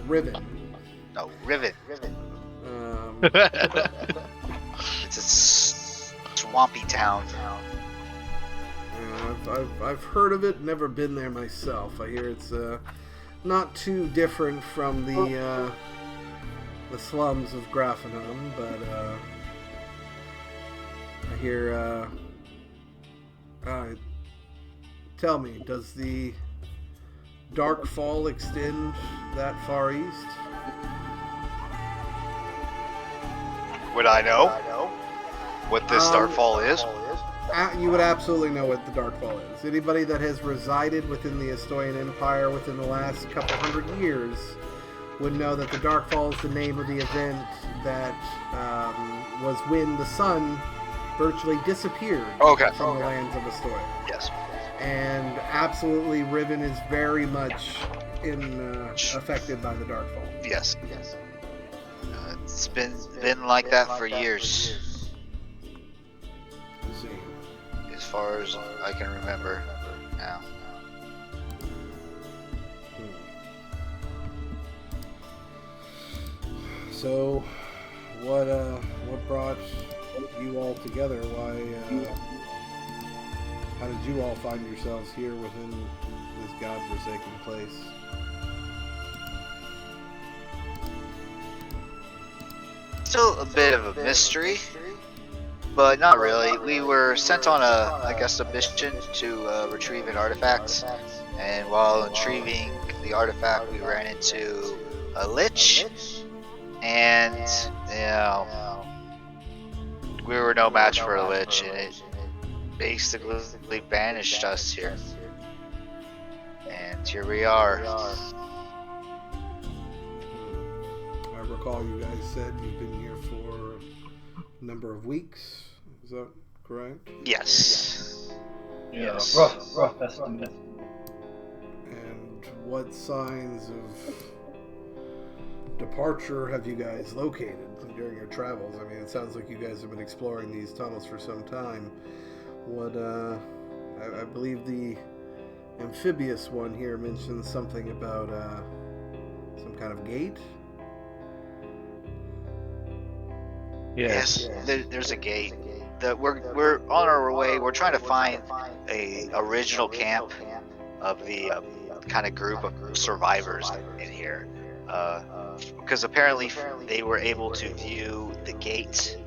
Speaker 1: Riven.
Speaker 5: No, Riven. It's a swampy town.
Speaker 1: I've heard of it, never been there myself. I hear it's not too different from the slums of Grafenham, but I hear. Tell me, does the Dark Fall extend that far east?
Speaker 5: Would I know what this Darkfall is?
Speaker 1: You would absolutely know what the Darkfall is. Anybody that has resided within the Estoian Empire within the last couple hundred years would know that the Darkfall is the name of the event that was when the sun virtually disappeared from the lands of Estoia.
Speaker 5: Yes.
Speaker 1: And absolutely, Riven is very much affected by the Darkfall.
Speaker 5: Yes. It's been like that for years,
Speaker 1: Let's see.
Speaker 5: as far as I can remember now.
Speaker 1: So, what brought you all together? How did you all find yourselves here within this godforsaken place?
Speaker 5: Still a bit of a mystery, but not really. We were sent on a mission to retrieve an artifact, and while retrieving the artifact, we ran into a lich, and we were no match for a lich, and it basically banished us here. And here we are.
Speaker 1: I recall you guys said you've been here for a number of weeks. Is that correct?
Speaker 5: Yes.
Speaker 4: Yeah,
Speaker 5: Yes.
Speaker 4: rough estimate.
Speaker 1: And what signs of departure have you guys located during your travels? I mean, it sounds like you guys have been exploring these tunnels for some time. What, I believe the amphibious one here mentions something about, some kind of gate?
Speaker 5: Yes, there's a gate. We're on our way. We're trying to find a original camp of the kind of group of survivors in here, because apparently they were able to view the gate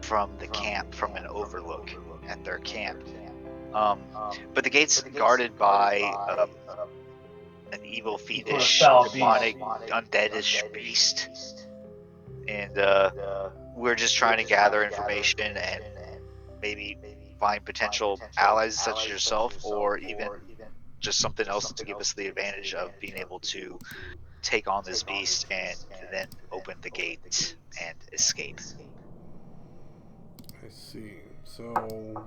Speaker 5: from the camp, from an overlook at their camp. But the gate's guarded by an evil, fiendish, demonic, undeadish beast, and we're just trying to gather information and maybe find potential allies such as yourself, or even just something else to give us the advantage of being able to take on this beast and then open the gate and escape.
Speaker 1: I see. So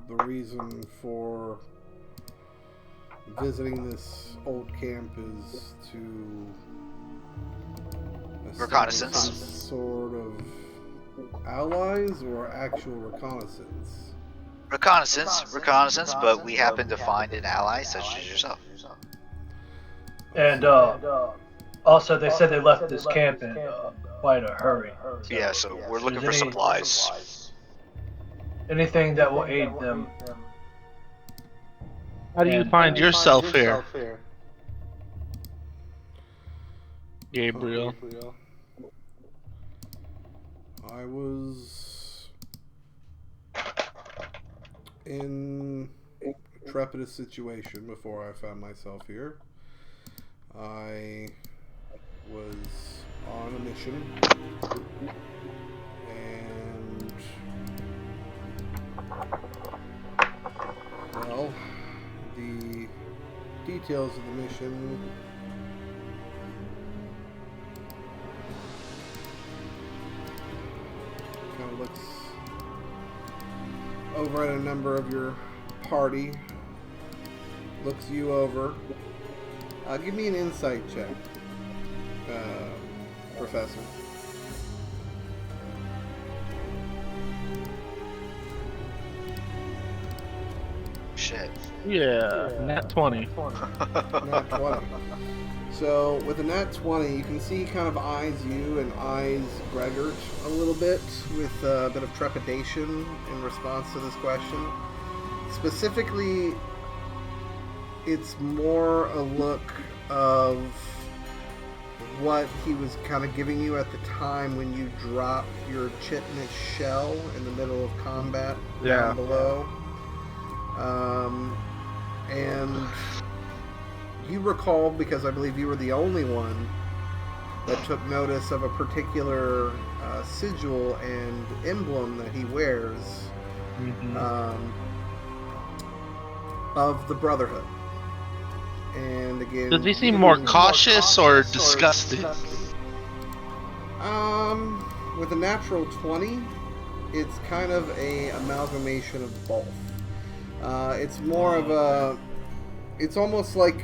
Speaker 1: the reason for visiting this old camp is to
Speaker 5: Reconnaissance.
Speaker 1: some sort of allies or actual reconnaissance?
Speaker 5: Reconnaissance, but we happen to find an ally such as yourself.
Speaker 4: And also, they said they left this camp in quite a hurry.
Speaker 5: Yeah, so we're looking for supplies.
Speaker 4: Anything that will aid them.
Speaker 3: How do you find yourself here, Gabriel?
Speaker 1: I was in a trepidous situation before I found myself here. I was on a mission, and well, the details of the mission kind of looks over at a number of your party, looks you over. Give me an insight check, Professor.
Speaker 5: shit.
Speaker 3: Yeah, nat 20.
Speaker 1: Nat 20. So with a nat 20, you can see he kind of eyes you and eyes Gregor a little bit with a bit of trepidation in response to this question. Specifically, it's more a look of what he was kind of giving you at the time when you dropped your chitinous shell in the middle of combat down below. And you recall, because I believe you were the only one that took notice of a particular sigil and emblem that he wears of the Brotherhood. And again,
Speaker 3: does he seem more cautious or disgusted?
Speaker 1: With a natural 20, it's kind of a amalgamation of both. It's more of a... It's almost like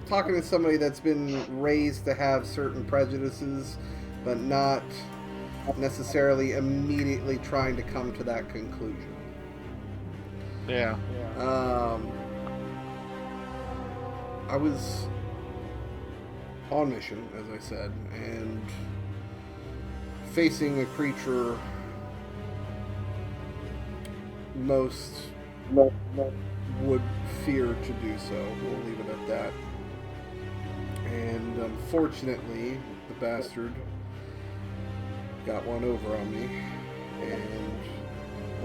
Speaker 1: talking to somebody that's been raised to have certain prejudices, but not necessarily immediately trying to come to that conclusion.
Speaker 3: Yeah.
Speaker 1: I was on mission, as I said, and facing a creature most would fear to do so. We'll leave it at that. And unfortunately, the bastard got one over on me, and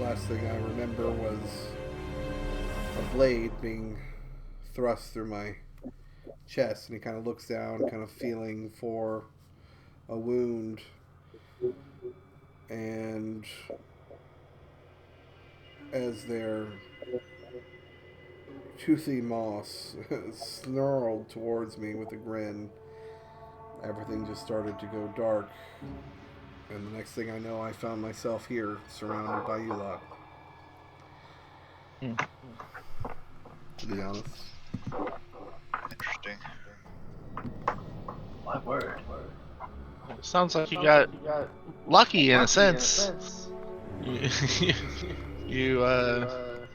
Speaker 1: last thing I remember was a blade being thrust through my chest, and he kind of looks down, kind of feeling for a wound, and as their toothy moss snarled towards me with a grin, everything just started to go dark, and the next thing I know, I found myself here, surrounded by you lot. To be honest.
Speaker 5: Interesting.
Speaker 4: My word.
Speaker 3: Sounds like you got lucky in a sense. You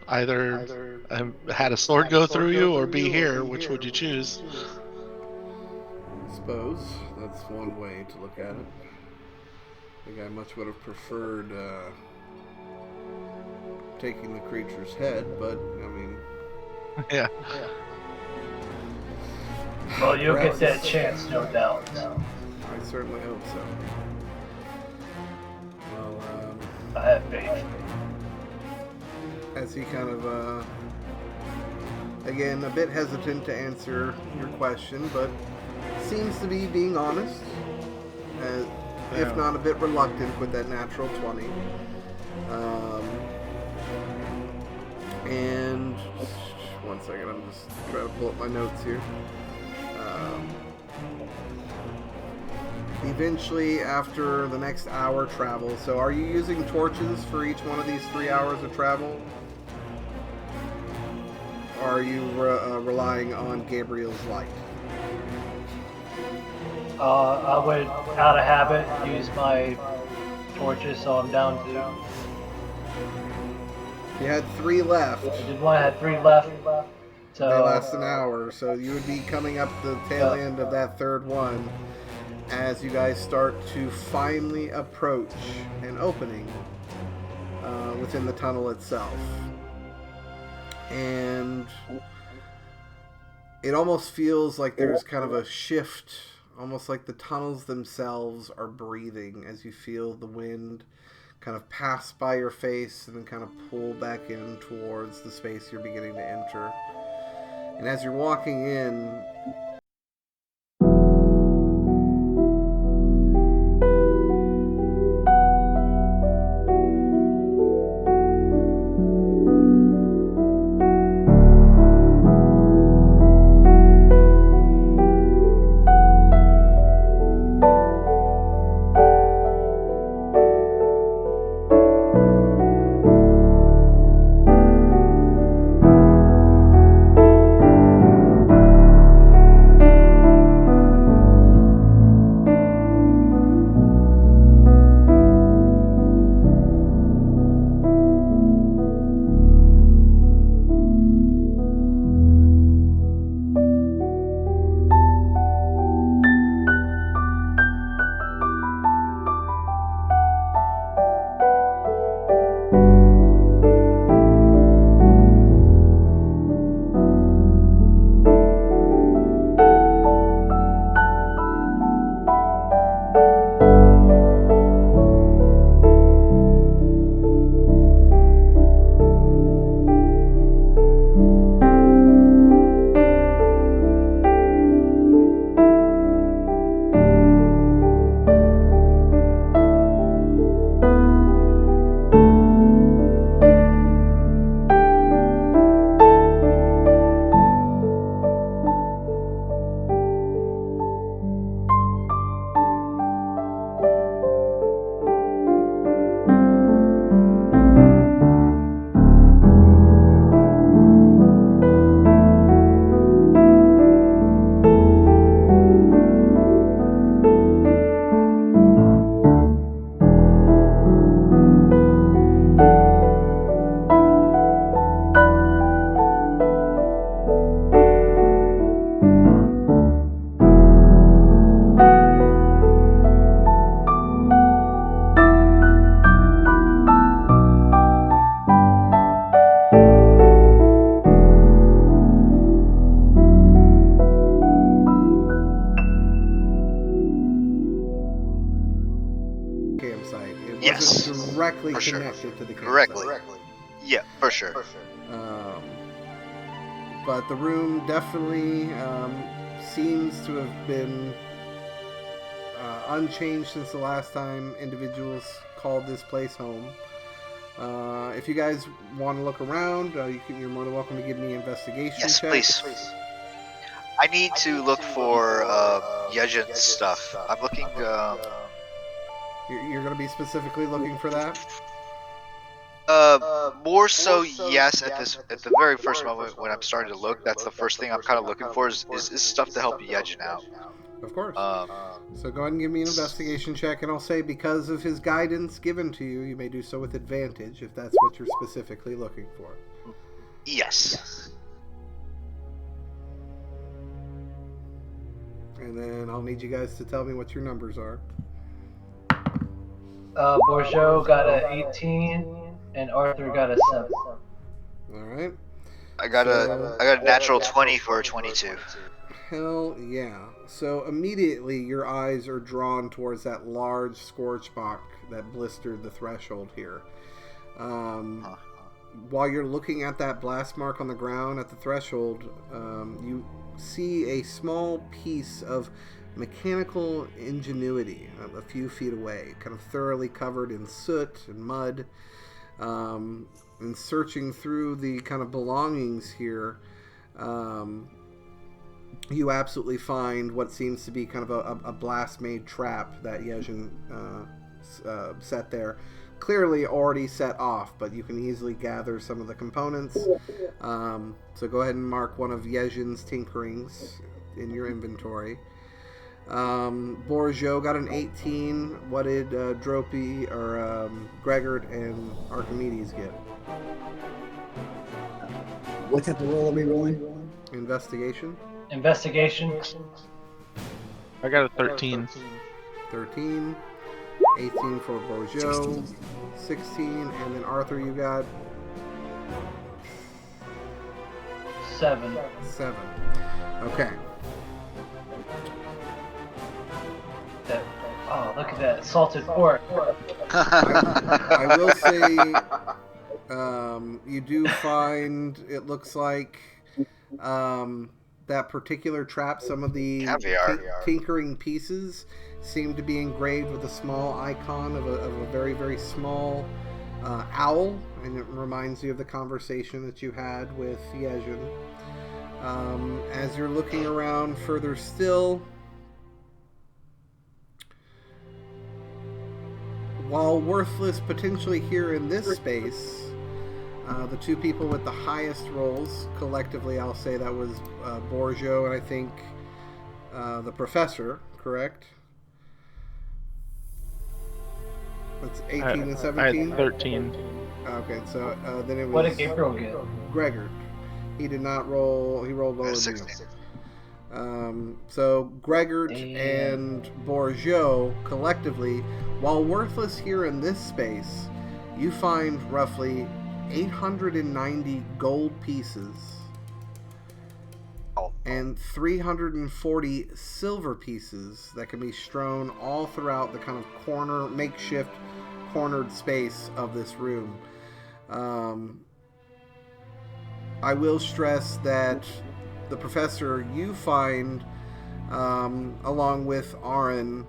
Speaker 3: either had a sword go through you or be here. Which would you choose?
Speaker 1: I suppose that's one way to look at it. I think I much would have preferred taking the creature's head, but I mean,
Speaker 3: Yeah.
Speaker 4: Well, you'll get that chance, no doubt.
Speaker 1: I certainly hope so. Well,
Speaker 4: I have faith.
Speaker 1: as he kind of, again, a bit hesitant to answer your question, but seems to be being honest, if not a bit reluctant with that natural 20. And one second, I'm just trying to pull up my notes here. Eventually, after the next hour travel, so are you using torches for each one of these 3 hours of travel? Or are you relying on Gabriel's light?
Speaker 4: I would, out of habit, use my torches, so I'm down to.
Speaker 1: You had 3 left.
Speaker 4: I did one, I had 3 left. So
Speaker 1: They last an hour, so you would be coming up the tail end of that third one as you guys start to finally approach an opening within the tunnel itself. And it almost feels like there's kind of a shift, almost like the tunnels themselves are breathing as you feel the wind kind of pass by your face and then kind of pull back in towards the space you're beginning to enter. And as you're walking in, directly
Speaker 5: for sure.
Speaker 1: connected to the campsite.
Speaker 5: Directly. Yeah, for sure.
Speaker 1: But the room definitely seems to have been unchanged since the last time individuals called this place home. If you guys want to look around, you're more than welcome to give me investigation checks.
Speaker 5: Yes, please. I need to look for Yejin's stuff. I'm looking.
Speaker 1: You're going to be specifically looking for that?
Speaker 5: More so, yes. At the very first moment when I'm starting to look, that's the first thing I'm kind of looking for is stuff to help Yejin out.
Speaker 1: Of course. So go ahead and give me an investigation check, and I'll say because of his guidance given to you, you may do so with advantage if that's what you're specifically looking for.
Speaker 5: Yes.
Speaker 1: And then I'll need you guys to tell me what your numbers are.
Speaker 4: Bourgeot got a 18, and Arthur got a 7.
Speaker 1: All right.
Speaker 5: I got a natural 20 for a 22.
Speaker 1: Hell yeah. So immediately your eyes are drawn towards that large scorch mark that blistered the threshold here. While you're looking at that blast mark on the ground at the threshold, you see a small piece of mechanical ingenuity a few feet away, kind of thoroughly covered in soot and mud. And searching through the kind of belongings here, you absolutely find what seems to be kind of a blast-made trap that Yejin set there. Clearly already set off, but you can easily gather some of the components. So go ahead and mark one of Yejin's tinkerings in your inventory. Bourgeot got an 18. What did Dropey or Gregor and Archimedes get?
Speaker 2: What type of roll are we rolling?
Speaker 1: Investigation.
Speaker 3: I got a 13.
Speaker 1: 13. 18 for Bourgeot. 16. And then Arthur, you got
Speaker 4: 7.
Speaker 1: 7. Okay.
Speaker 4: Oh, look at that salted pork.
Speaker 1: I will say you do find, it looks like that particular trap, some of the tinkering pieces seem to be engraved with a small icon of a very, very small owl, and it reminds you of the conversation that you had with Yejin. As you're looking around further still, while worthless potentially here in this space, the two people with the highest rolls, collectively I'll say that was Bourgeot and I think the professor, correct? That's 18 and 17?
Speaker 3: I had 13.
Speaker 1: Okay, so then it was...
Speaker 4: What did Gabriel get?
Speaker 1: Gregor. He did not roll, he rolled lower than you. So Gregor and Bourgeot collectively, while worthless here in this space, you find roughly 890 gold pieces and 340 silver pieces that can be strewn all throughout the kind of makeshift cornered space of this room. I will stress that the professor, you find, along with Aaron,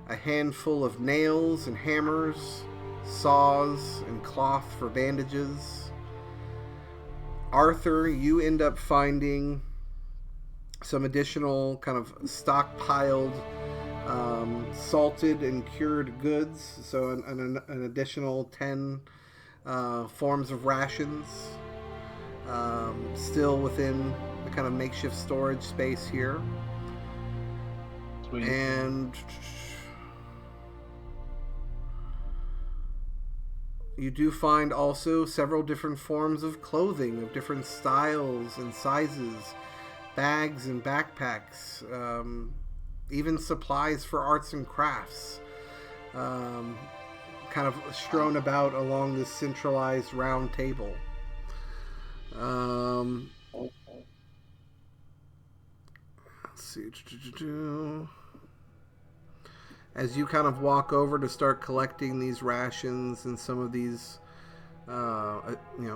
Speaker 1: a handful of nails and hammers, saws, and cloth for bandages. Arthur, you end up finding some additional kind of stockpiled salted and cured goods, so an additional 10 forms of rations, still within the kind of makeshift storage space here.
Speaker 4: Sweet.
Speaker 1: And you do find also several different forms of clothing of different styles and sizes, bags and backpacks, even supplies for arts and crafts, kind of strewn about along this centralized round table. Let's see. As you kind of walk over to start collecting these rations and some of these,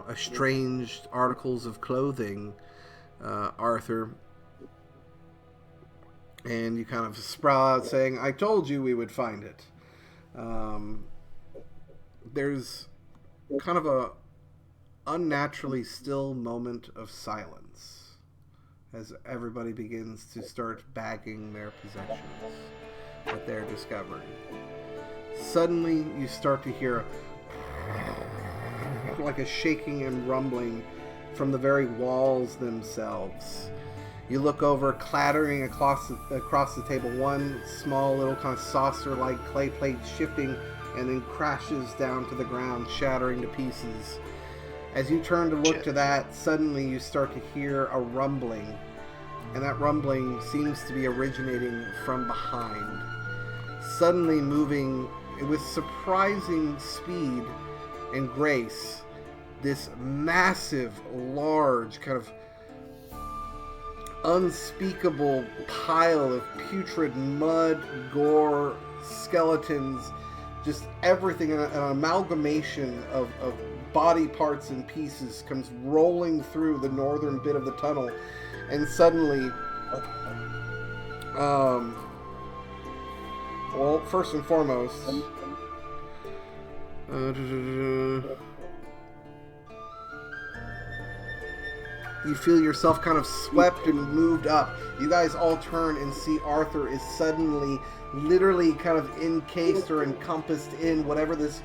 Speaker 1: estranged articles of clothing, Arthur, and you kind of sprout out saying, "I told you we would find it." There's kind of a unnaturally still moment of silence as everybody begins to start bagging their possessions that they're discovering. Suddenly, you start to hear like a shaking and rumbling from the very walls themselves. You look over, clattering across the table, one small little kind of saucer-like clay plate shifting and then crashes down to the ground, shattering to pieces. As you turn to look to that, suddenly you start to hear a rumbling, and that rumbling seems to be originating from behind. Suddenly moving with surprising speed and grace, this massive, large, kind of unspeakable pile of putrid mud, gore, skeletons, just everything, an amalgamation of body parts and pieces comes rolling through the northern bit of the tunnel, and suddenly, well, first and foremost, you feel yourself kind of swept and moved up. You guys all turn and see Arthur is suddenly, literally kind of encased or encompassed in whatever this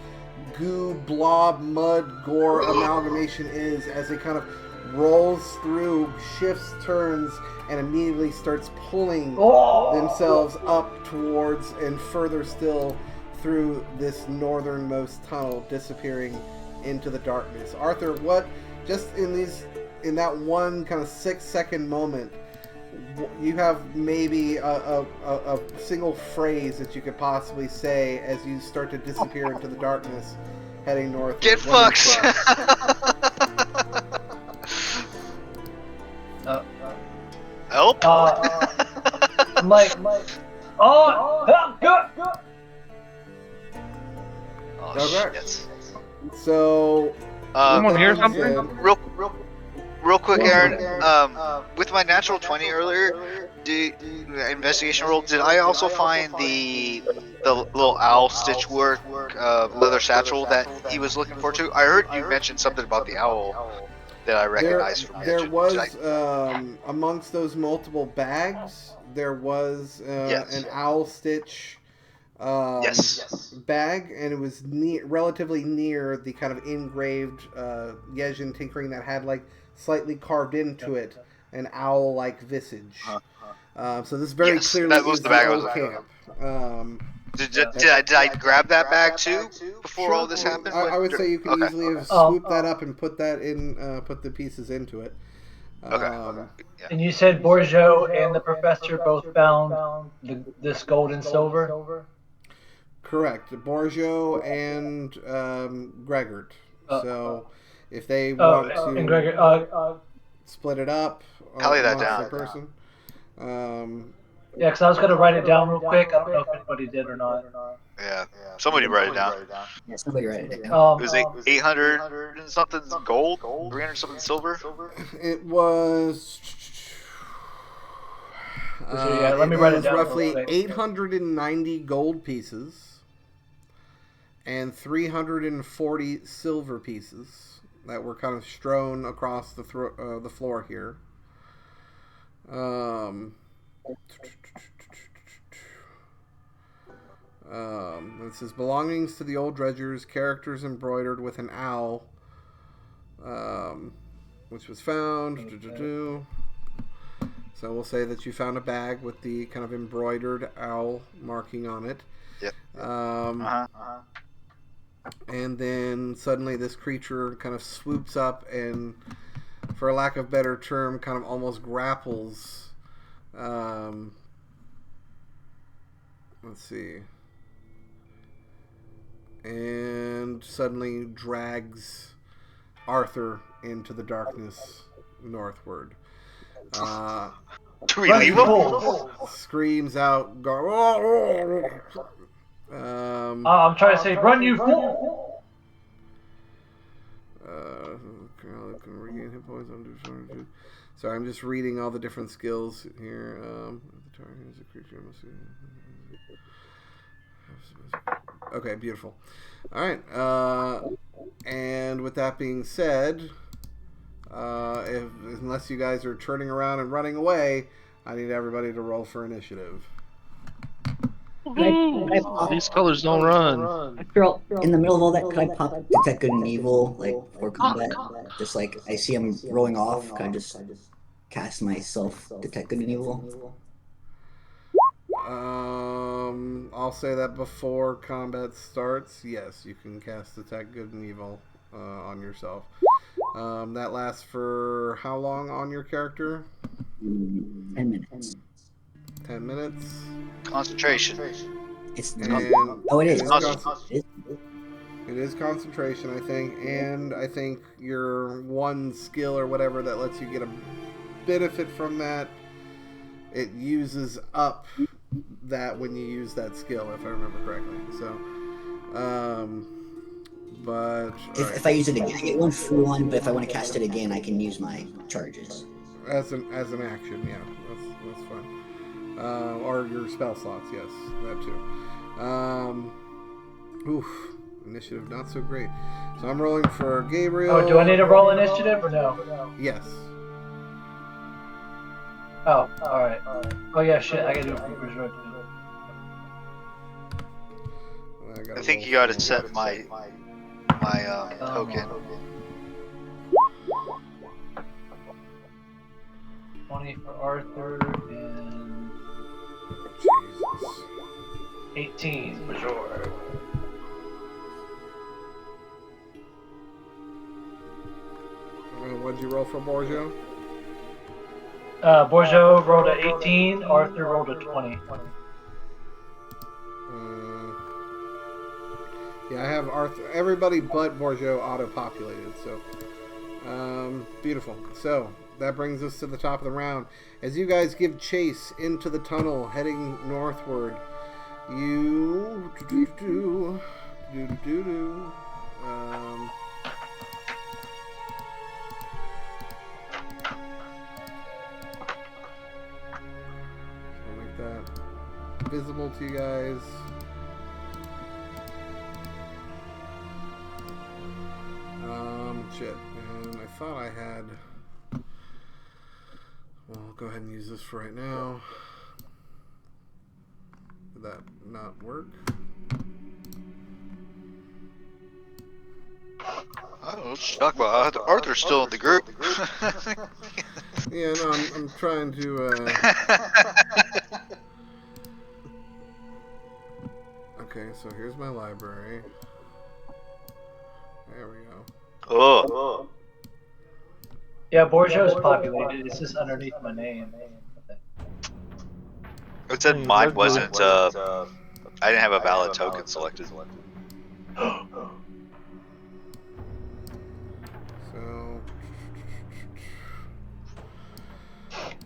Speaker 1: goo, blob, mud, gore amalgamation is, as it kind of rolls through, shifts, turns, and immediately starts pulling themselves up towards and further still through this northernmost tunnel, disappearing into the darkness. Arthur, what, just in that one kind of 6-second moment, you have maybe a single phrase that you could possibly say as you start to disappear into the darkness, heading north.
Speaker 5: Get fucked! Help!
Speaker 4: Mike. Oh, good.
Speaker 5: Oh,
Speaker 1: Okay.
Speaker 5: shit.
Speaker 1: So,
Speaker 3: Someone hear
Speaker 1: that
Speaker 3: something?
Speaker 1: being said,
Speaker 5: Real quick, Aaron. With my natural 20 earlier, investigation roll, did I also find the little owl stitch work leather satchel that he was looking for too? I heard you mention something about the owl that I recognized from
Speaker 1: there
Speaker 5: Legend.
Speaker 1: was amongst those multiple bags, there was
Speaker 5: Yes.
Speaker 1: an owl stitch
Speaker 5: Yes.
Speaker 1: bag, and it was relatively near the kind of engraved Yezhin tinkering that had like slightly carved into it an owl-like visage. So this very
Speaker 5: Yes,
Speaker 1: clearly
Speaker 5: that was
Speaker 1: is
Speaker 5: the bag I
Speaker 1: the
Speaker 5: was
Speaker 1: old
Speaker 5: looking
Speaker 1: camp.
Speaker 5: Did I grab that bag too before
Speaker 1: Sure.
Speaker 5: all this happened?
Speaker 1: I would say you could
Speaker 5: Okay.
Speaker 1: easily have swooped that up and put that in, put the pieces into it.
Speaker 5: Okay. Yeah.
Speaker 4: And you said Borjo and the professor both found this gold and silver?
Speaker 1: Correct. Borjo and Gregor. So if they want to
Speaker 4: and Gregor,
Speaker 1: split it up
Speaker 5: Tally that
Speaker 1: amongst
Speaker 5: down.
Speaker 1: the person.
Speaker 4: yeah, because I was going to write it down real quick. I don't know if anybody did or not.
Speaker 5: Yeah. Somebody write it down.
Speaker 2: Yeah, somebody write it down.
Speaker 5: It was 800 and something gold, 300 something silver.
Speaker 1: It was.
Speaker 4: Yeah, let me write it down real
Speaker 1: Roughly
Speaker 4: quick.
Speaker 1: 890 gold pieces and 340 silver pieces that were kind of strewn across the floor here. It says belongings to the old dredgers, characters embroidered with an owl, which was found. So we'll say that you found a bag with the kind of embroidered owl marking on it.
Speaker 5: Yep.
Speaker 1: And then suddenly this creature kind of swoops up and, for a lack of better term, kind of almost grapples. Let's see. And suddenly drags Arthur into the darkness northward.
Speaker 5: Do we leave him?
Speaker 1: Screams out,
Speaker 4: I'm trying to say, run, you fool!
Speaker 1: Can regain hit points under 200. Sorry, I'm just reading all the different skills here. The target is a creature must. Okay, beautiful. All right. And with that being said, unless you guys are turning around and running away, I need everybody to roll for initiative.
Speaker 3: These colors don't run.
Speaker 2: After all, in the middle of all that, could I pop detect good and evil like for combat? Just like I see him rolling off, can I just cast myself detect good and evil?
Speaker 1: I'll say that before combat starts. Yes, you can cast Detect Good and Evil on yourself. That lasts for how long on your character?
Speaker 2: 10 minutes.
Speaker 1: 10 minutes.
Speaker 5: Concentration.
Speaker 2: It's
Speaker 1: And
Speaker 2: oh, it is.
Speaker 1: It is concentration, I think, and I think your one skill or whatever that lets you get a benefit from that, it uses up that when you use that skill, if I remember correctly. So, but
Speaker 2: if I use it again, I get one free one. But if I want to cast it again, I can use my charges
Speaker 1: as an action. Yeah, that's fine. Or your spell slots, yes, that too. Initiative not so great. So I'm rolling for Gabriel.
Speaker 4: Oh, do I need to roll initiative or no?
Speaker 1: Yes.
Speaker 4: Oh, alright. Oh yeah, shit, I gotta do it for Bergerac too.
Speaker 5: I think you gotta set my token.
Speaker 4: 20 for Arthur and
Speaker 1: Jesus.
Speaker 4: 18 for George.
Speaker 1: What'd you roll for Borgio?
Speaker 4: Borjo rolled a 18, Arthur rolled a 20.
Speaker 1: Yeah, I have Arthur. Everybody but Borgio auto-populated, so beautiful. So that brings us to the top of the round. As you guys give chase into the tunnel, heading northward, you I'll make that visible to you guys. Shit. And I thought I had. Well, I'll go ahead and use this for right now. Did that not work?
Speaker 5: Oh, talk about Arthur's still in the group.
Speaker 1: Yeah, no, I'm trying to. Okay, so here's my library. There we go.
Speaker 5: Oh.
Speaker 4: Yeah, Borjo's populated. It's just underneath my name.
Speaker 5: It said mine wasn't. I didn't have a valid token selected.
Speaker 1: So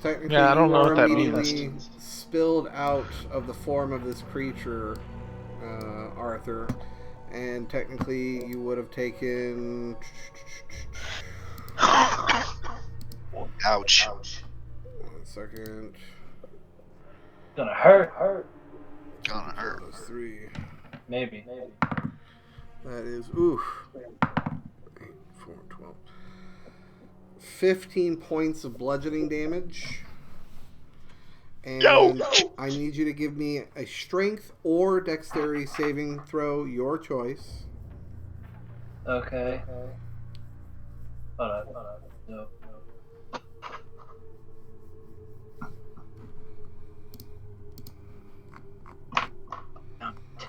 Speaker 1: technically,
Speaker 3: Yeah, I don't
Speaker 1: you
Speaker 3: know
Speaker 1: are
Speaker 3: what that
Speaker 1: immediately
Speaker 3: means.
Speaker 1: spilled out of the form of this creature, Arthur, and technically you would have taken.
Speaker 5: Ouch.
Speaker 1: 1 second.
Speaker 4: Gonna hurt.
Speaker 5: Gonna hurt.
Speaker 1: Plus 3.
Speaker 4: Maybe.
Speaker 1: That is 8, 4, 12. 15 points of bludgeoning damage. And I need you to give me a strength or dexterity saving throw, your choice.
Speaker 4: Okay. Hold on. No.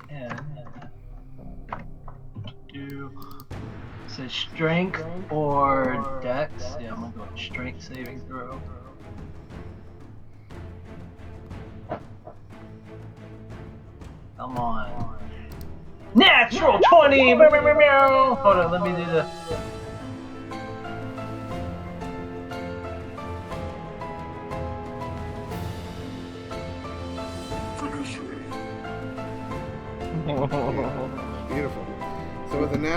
Speaker 4: 10. Do say strength or dex? Yeah, I'm gonna go with strength saving throw. Come on. Natural 20! Hold on, let me do the.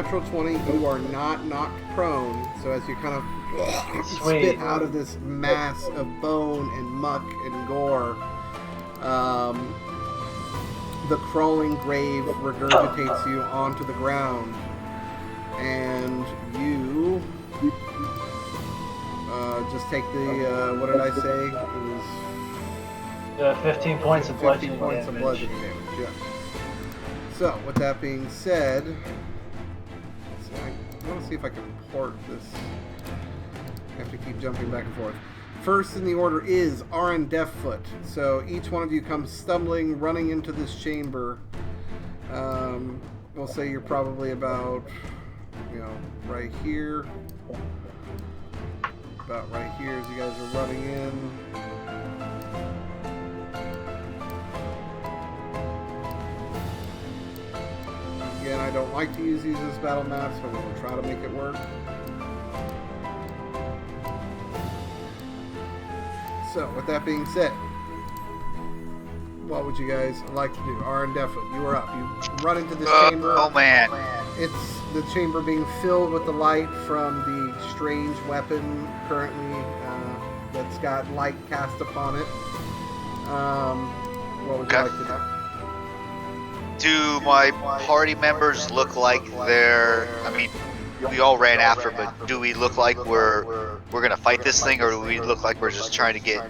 Speaker 1: natural 20. You are not knocked prone. So as you kind of
Speaker 4: Sweet.
Speaker 1: spit out of this mass of bone and muck and gore, the crawling grave regurgitates you onto the ground, and you just take the what did I say? It was
Speaker 4: 15 points of
Speaker 1: 15
Speaker 4: bludgeoning
Speaker 1: points of
Speaker 4: damage.
Speaker 1: bludgeoning damage. Yeah. So with that being said, I want to see if I can port this. I have to keep jumping back and forth. First in the order is Arin Deathfoot. So each one of you comes stumbling, running into this chamber. We'll say you're probably about, right here. About right here as you guys are running in. Again, I don't like to use these as battle maps, but we'll try to make it work. So, with that being said, what would you guys like to do? Arin Deathfoot, you are up. You run into this chamber.
Speaker 5: Oh man.
Speaker 1: It's the chamber being filled with the light from the strange weapon currently that's got light cast upon it. What would you like to do?
Speaker 5: Do my party members look like they're? I mean, we all ran after, but do we look like we're gonna fight this thing, or do we look like we're just trying to get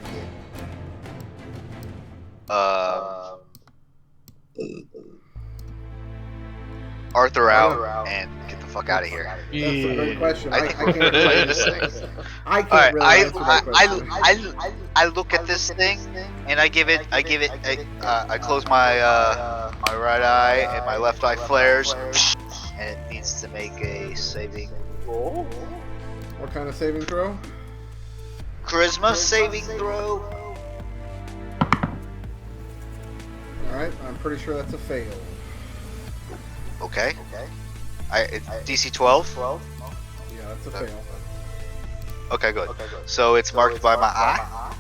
Speaker 5: Arthur out and get the fuck out of here?
Speaker 1: That's a great question. I can't
Speaker 5: Play
Speaker 1: really
Speaker 5: this
Speaker 1: answer
Speaker 5: thing.
Speaker 1: that. I can't
Speaker 5: Alright,
Speaker 1: really answer that question.
Speaker 5: I look at this thing and I close my my right eye and my left eye flares, and it needs to make a saving roll.
Speaker 1: What kind of saving throw?
Speaker 5: Charisma saving throw.
Speaker 1: Alright, I'm pretty sure that's a fail.
Speaker 5: Okay. It's DC 12.
Speaker 1: Yeah, that's a fail.
Speaker 5: Okay, good. So it's marked by my eye,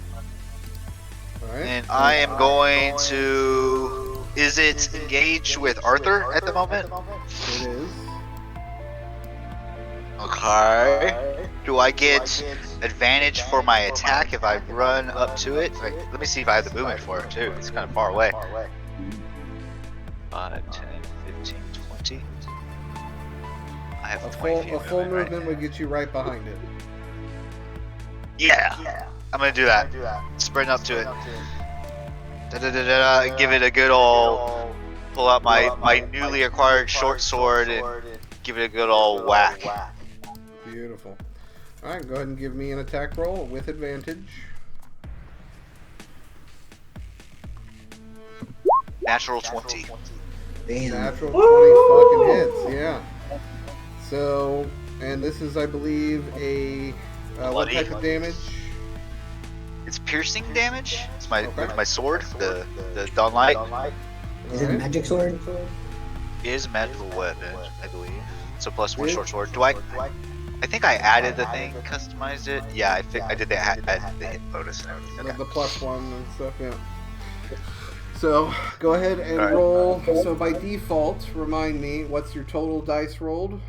Speaker 1: Alright.
Speaker 5: and I am going to. Is it engaged with Arthur at the moment?
Speaker 1: It is.
Speaker 5: Okay. Do I get advantage for my attack if I run up to it? Wait, let me see if I have the movement for it too. It's kind of far away. 5, 10, 15, 20. I have
Speaker 1: A
Speaker 5: 20 feet
Speaker 1: full
Speaker 5: movement, right?
Speaker 1: movement would get you right behind it.
Speaker 5: Yeah. I'm gonna do that. Sprint up to it. Da-da-da-da-da, and give it a good old. Pull out my newly acquired short sword and give it a good old whack.
Speaker 1: Beautiful. Alright, go ahead and give me an attack roll with advantage.
Speaker 5: Natural 20.
Speaker 2: Damn.
Speaker 1: Natural 20 fucking hits, yeah. So, and this is, I believe, a what
Speaker 5: Bloody.
Speaker 1: type of damage?
Speaker 5: It's piercing damage. It's my
Speaker 1: Okay.
Speaker 5: with my sword, the dawn light.
Speaker 2: Is it a
Speaker 1: Alright.
Speaker 2: magic sword?
Speaker 5: It is a magical weapon, I believe. It's a +1
Speaker 1: Is-
Speaker 5: short sword. I think I added the thing, customized it. Yeah, I did that. I added the hit bonus and everything.
Speaker 1: The
Speaker 5: Okay.
Speaker 1: +1 and stuff, yeah. So, go ahead and
Speaker 5: Alright.
Speaker 1: roll. So, by default, remind me, what's your total dice rolled? In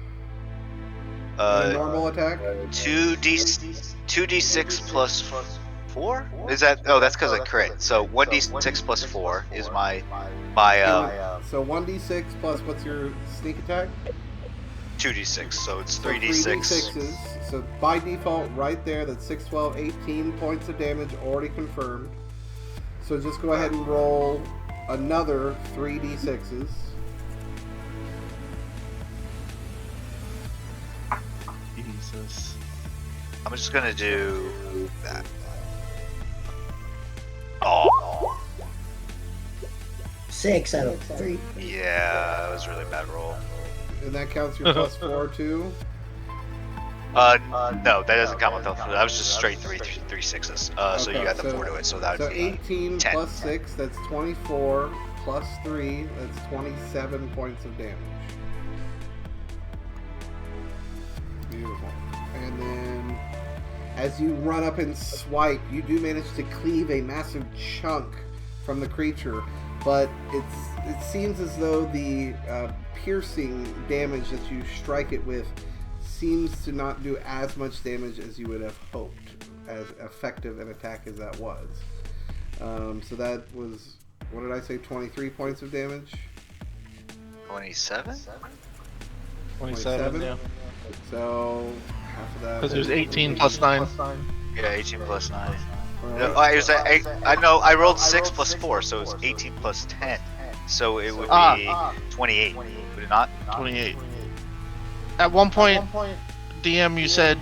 Speaker 1: a normal attack?
Speaker 5: 2d6 plus 4? Is that? Oh, that's because I crit. So 1d6 plus 4 is my
Speaker 1: So 1d6 plus what's your sneak attack?
Speaker 5: 2d6. So it's
Speaker 1: So
Speaker 5: 3d6.
Speaker 1: 3d6s. So by default, right there, that's 6, 12, 18 points of damage already confirmed. So just go ahead and roll another 3d6s.
Speaker 3: Jesus.
Speaker 5: I'm just gonna do that. Oh,
Speaker 2: 6 out of 3.
Speaker 5: yeah, that was a really bad roll.
Speaker 1: And that counts your +4 too.
Speaker 5: No, that doesn't count with that. That was just straight three sixes. So you
Speaker 1: Okay,
Speaker 5: got the
Speaker 1: so-
Speaker 5: 4 to it, so that
Speaker 1: So
Speaker 5: would be
Speaker 1: 18
Speaker 5: 10.
Speaker 1: plus 6, that's 24, plus 3, that's 27 points of damage. Beautiful. And then, as you run up and swipe, you do manage to cleave a massive chunk from the creature. but it seems as though the piercing damage that you strike it with seems to not do as much damage as you would have hoped, as effective an attack as that was. So that was, what did I say, 23 points of damage?
Speaker 5: 27?
Speaker 3: 27, yeah.
Speaker 1: So half of that.
Speaker 3: Because there's 18 plus 9.
Speaker 5: Yeah, 18 plus 9.
Speaker 1: Right.
Speaker 5: No, I know, I rolled 6 plus 4, so it's 18 plus 10. So it would be 28, would it not?
Speaker 3: 28. At one point, DM, you said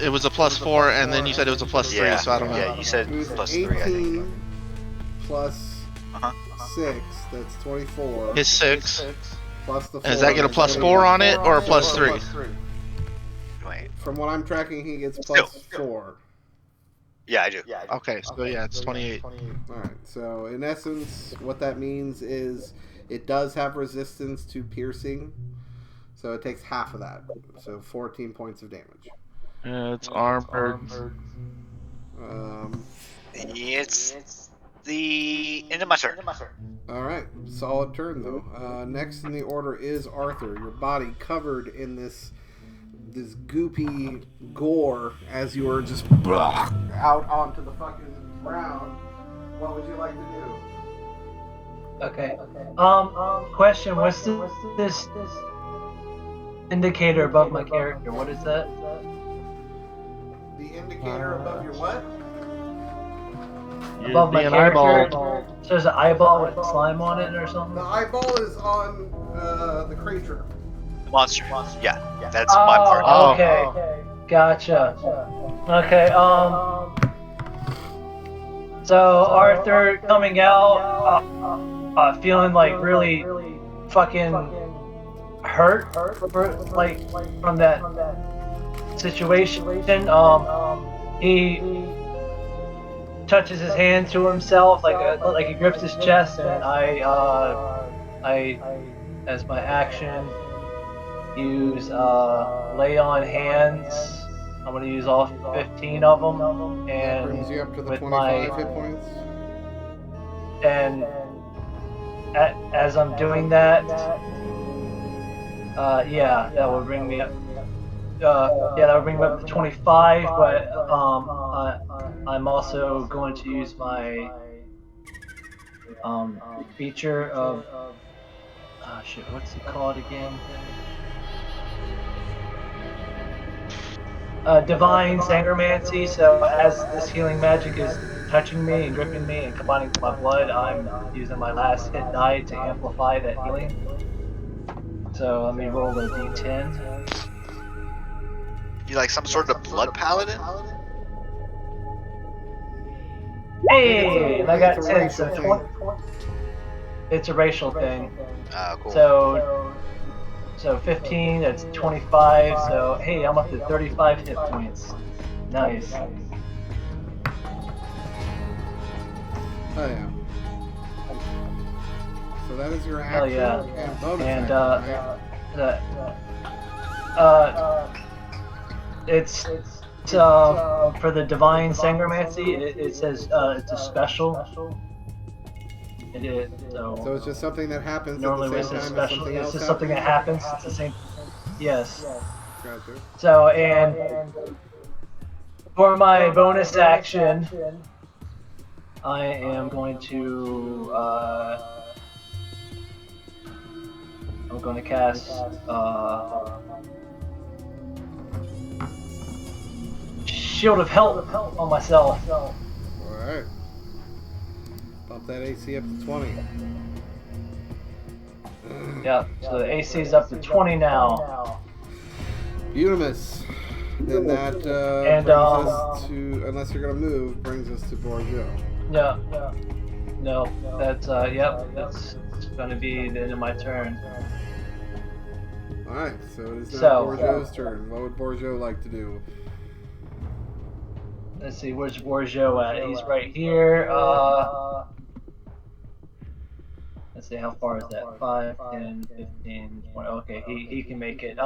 Speaker 3: it was a plus 4, and then you said it was a plus 3, so I don't know.
Speaker 5: Yeah, you said
Speaker 1: It was
Speaker 5: plus
Speaker 1: 18
Speaker 5: 3, I think.
Speaker 1: plus 6, that's 24.
Speaker 3: His 6.
Speaker 1: Plus the 4.
Speaker 3: Does that get a plus 4 on it, or a plus 3?
Speaker 5: Wait.
Speaker 1: From what I'm tracking, he gets plus 4.
Speaker 5: Yeah, I do.
Speaker 3: Okay, so yeah, it's 28.
Speaker 1: Alright, so in essence, what that means is it does have resistance to piercing, so it takes half of that. So 14 points of damage.
Speaker 3: It's armored.
Speaker 5: It's the end of my turn.
Speaker 1: Alright, solid turn though. Next in the order is Arthur. Your body covered in this goopy gore as you are just out onto the fucking ground. What would you like to do?
Speaker 4: Okay. Question: what's this indicator above my character? What is that?
Speaker 1: The indicator above your what?
Speaker 4: Above my
Speaker 3: being
Speaker 4: character.
Speaker 3: eyeballed.
Speaker 4: So there's an eyeball with slime on it or
Speaker 1: The
Speaker 4: something.
Speaker 1: eyeball is on the creature.
Speaker 5: Monster. Yeah, that's my part.
Speaker 3: Oh.
Speaker 4: Okay. Gotcha. Okay. So Arthur coming out, feeling like really fucking hurt, like from that situation. He touches his hand to himself, like he grips his chest, and I, as my action, use lay on hands. I'm gonna use all 15 of them,
Speaker 1: That
Speaker 4: and
Speaker 1: brings you up to the
Speaker 4: with
Speaker 1: 25
Speaker 4: my
Speaker 1: hit points.
Speaker 4: and as I'm doing that, yeah, that will bring me up. Yeah, that would bring me up to 25. But I'm also going to use my feature of shit. What's it called again? Divine Sangromancy. So as this healing magic is touching me and gripping me and combining with my blood, I'm using my last hit die to amplify that healing. So let me roll the d10.
Speaker 5: You like some sort of blood paladin?
Speaker 4: Hey, and I got
Speaker 1: It's a
Speaker 4: 10.
Speaker 1: racial
Speaker 4: So
Speaker 1: thing.
Speaker 4: it's a racial thing.
Speaker 5: Cool.
Speaker 4: So 15, that's 25, so hey, I'm up to 35 hit points. Nice.
Speaker 1: Oh yeah. So that is your action.
Speaker 4: Hell yeah.
Speaker 1: And bonus
Speaker 4: And
Speaker 1: action, right?
Speaker 4: it's for the Divine Sangromancy, it says it's a special. It is,
Speaker 1: So it's just something that happens
Speaker 4: normally
Speaker 1: at the
Speaker 4: it's
Speaker 1: same
Speaker 4: a
Speaker 1: time as
Speaker 4: special.
Speaker 1: something
Speaker 4: It's
Speaker 1: else
Speaker 4: just something that happens. It's the same. Yes.
Speaker 1: Gotcha.
Speaker 4: So, and for my bonus action, I am going to I'm going to cast Shield of Help on myself.
Speaker 1: Alright. Bump that AC up to 20.
Speaker 4: Yeah, so the AC is up to 20 now.
Speaker 1: Unimus. Then that
Speaker 4: And,
Speaker 1: brings us to, unless you're going to move, brings us to Borjo.
Speaker 4: Yeah. No, that's yep, that's going to be the end of my turn.
Speaker 1: Alright, so it is now
Speaker 4: So-
Speaker 1: Borjo's turn. What would Borjo like to do?
Speaker 4: Let's see, where's Borjo at? He's right here. Let's see, how far is that? 5, 10, 15, 20. Okay, he can make it.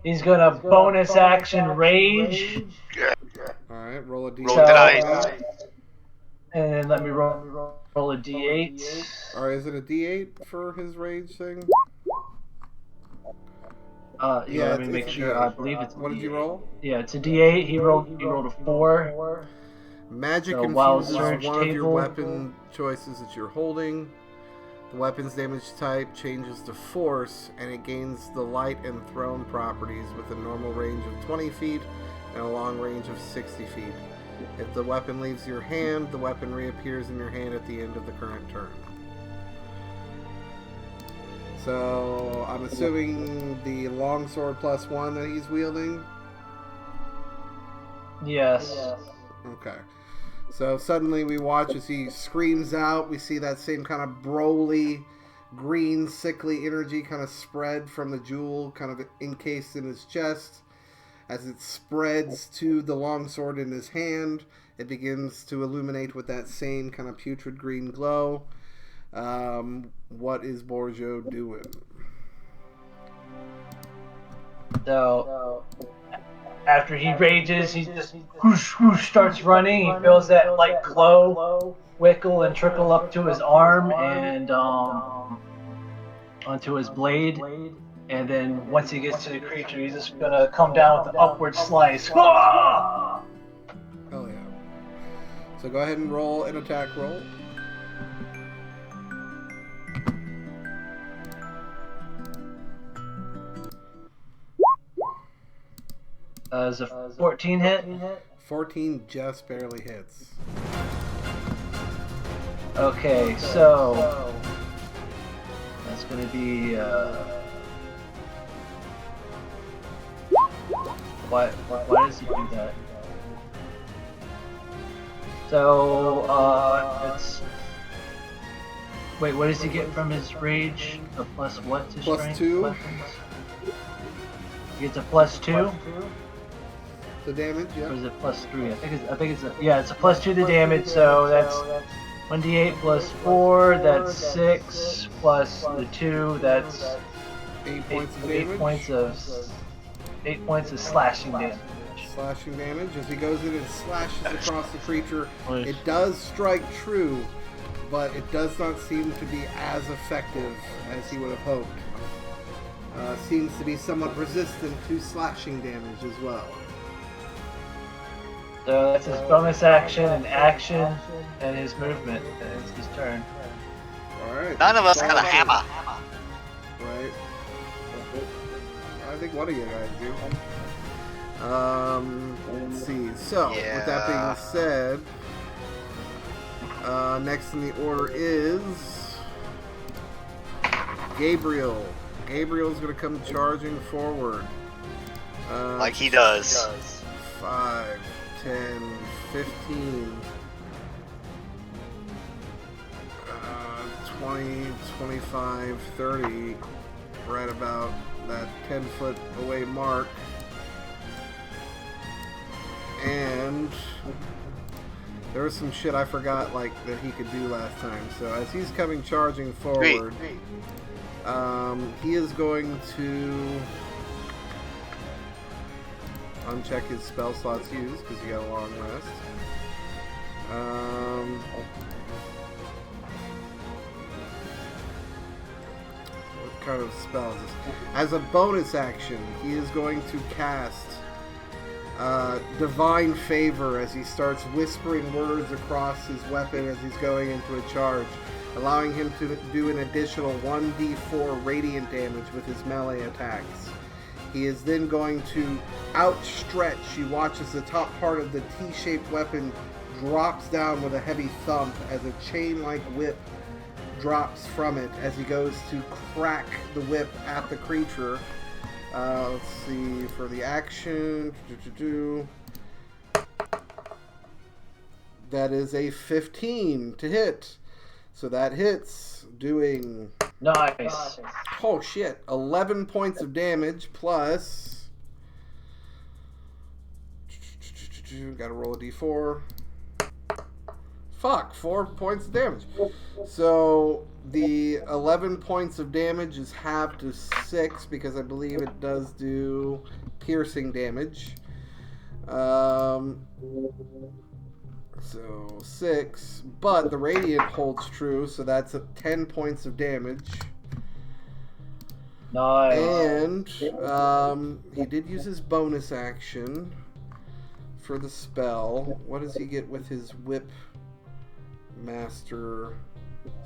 Speaker 4: He's gonna bonus action rage.
Speaker 1: Alright, roll a d.
Speaker 5: Roll the dice.
Speaker 4: And then let me roll roll a d8.
Speaker 1: Or is it a D8 for his rage thing?
Speaker 4: Yeah, let me make
Speaker 1: it's a
Speaker 4: sure.
Speaker 1: D8.
Speaker 4: I believe it's.
Speaker 1: What did you roll?
Speaker 4: Yeah, it's a d8. He rolled a 4.
Speaker 1: Magic
Speaker 4: So while
Speaker 1: confuses
Speaker 4: surge
Speaker 1: one of your
Speaker 4: table-
Speaker 1: weapon choices that you're holding. The weapon's damage type changes to force, and it gains the light and thrown properties with a normal range of 20 feet and a long range of 60 feet. If the weapon leaves your hand, the weapon reappears in your hand at the end of the current turn. So, I'm assuming the longsword +1 that he's wielding?
Speaker 4: Yes.
Speaker 1: Okay. So suddenly we watch as he screams out. We see that same kind of broly, green, sickly energy kind of spread from the jewel, kind of encased in his chest. As it spreads to the longsword in his hand, it begins to illuminate with that same kind of putrid green glow. What is Borjo doing?
Speaker 4: So after he rages, he just whoosh whoosh starts running. He feels that light glow wickle and trickle up to his arm and onto his blade. And then once he gets to the creature, he's just gonna come down with an upward slice. Ah!
Speaker 1: Oh yeah. So go ahead and roll an attack roll.
Speaker 4: Is a 14 hit?
Speaker 1: 14 just barely hits.
Speaker 4: Okay, so that's gonna be why does he do that? So it's wait, what does he get from his rage? A plus what to
Speaker 1: Plus
Speaker 4: strength
Speaker 1: 2.
Speaker 4: weapons? He gets a plus 2.
Speaker 1: The damage,
Speaker 4: Or
Speaker 1: yeah.
Speaker 4: is it plus 3? I think it's a plus 2 to damage. So that's 1d8 plus 4. That's 6 plus the 2. That's
Speaker 1: 8 points of
Speaker 4: 8
Speaker 1: damage.
Speaker 4: points of 8 points of slashing damage.
Speaker 1: Slashing damage as he goes in and slashes across the creature.
Speaker 3: Nice.
Speaker 1: It does strike true, but it does not seem to be as effective as he would have hoped. Seems to be somewhat resistant to slashing damage as well.
Speaker 4: So that's his bonus action and his movement. And it's his turn.
Speaker 1: Alright.
Speaker 5: None of us got a hammer.
Speaker 1: Right. I think one of you guys do. Let's see. So, with that being said, next in the order is Gabriel. Gabriel's going to come charging forward.
Speaker 5: Like he does.
Speaker 1: 5, 10, 15, 20, 25, 30, right about that 10-foot away mark. And there was some shit I forgot that he could do last time. So as he's coming charging forward, he is going to uncheck his spell slots used because he got a long rest. What kind of spell is this? As a bonus action, he is going to cast Divine Favor as he starts whispering words across his weapon as he's going into a charge, allowing him to do an additional 1d4 radiant damage with his melee attacks. He is then going to outstretch. You watch as the top part of the T-shaped weapon drops down with a heavy thump as a chain-like whip drops from it as he goes to crack the whip at the creature. Let's see, for the action, that is a 15 to hit. So that hits, doing...
Speaker 4: Nice.
Speaker 1: Oh shit, 11 points of damage plus... Gotta roll a d4. Fuck, 4 points of damage. So the 11 points of damage is halved to 6 because I believe it does do piercing damage. So 6, but the radiant holds true, so that's 10 points of damage.
Speaker 4: Nice.
Speaker 1: And he did use his bonus action for the spell. What does he get with his whip master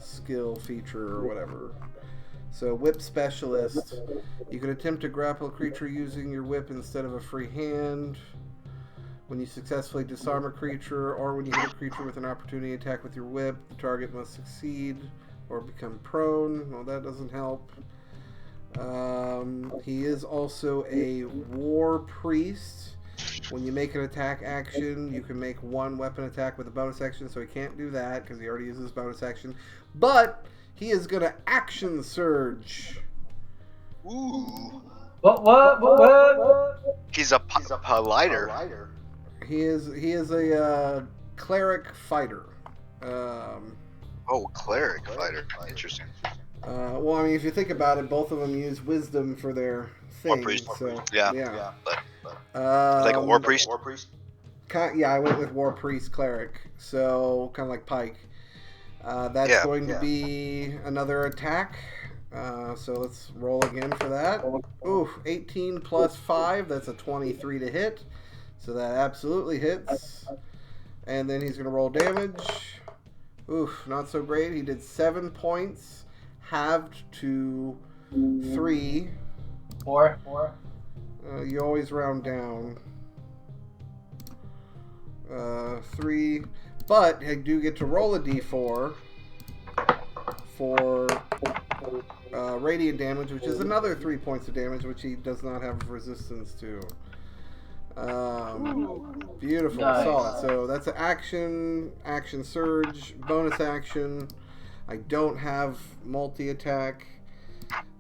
Speaker 1: skill feature or whatever? So whip specialist. You can attempt to grapple a creature using your whip instead of a free hand. When you successfully disarm a creature, or when you hit a creature with an opportunity attack with your whip, the target must succeed or become prone. Well, that doesn't help. He is also a war priest. When you make an attack action, you can make one weapon attack with a bonus action, so he can't do that because he already uses bonus action. But he is going to action surge.
Speaker 5: Ooh.
Speaker 4: What?
Speaker 5: He's a lighter.
Speaker 1: He is a cleric fighter.
Speaker 5: Oh, cleric fighter. Interesting.
Speaker 1: Well, I mean, if you think about it, both of them use wisdom for their thing.
Speaker 5: War priest.
Speaker 1: So,
Speaker 5: Yeah. Like a war priest.
Speaker 1: Yeah, I went with war priest cleric. So kind of like Pike. That's going to be another attack. So let's roll again for that. Ooh, 18 plus 5. That's a 23 to hit. So that absolutely hits. And then he's going to roll damage. Oof, not so great. He did 7 points, halved to 3.
Speaker 4: 4.
Speaker 1: You always round down. 3. But I do get to roll a d4 for radiant damage, which is another 3 points of damage, which he does not have resistance to. Beautiful,
Speaker 4: nice.
Speaker 1: Solid. So that's an action surge, bonus action. I don't have multi-attack.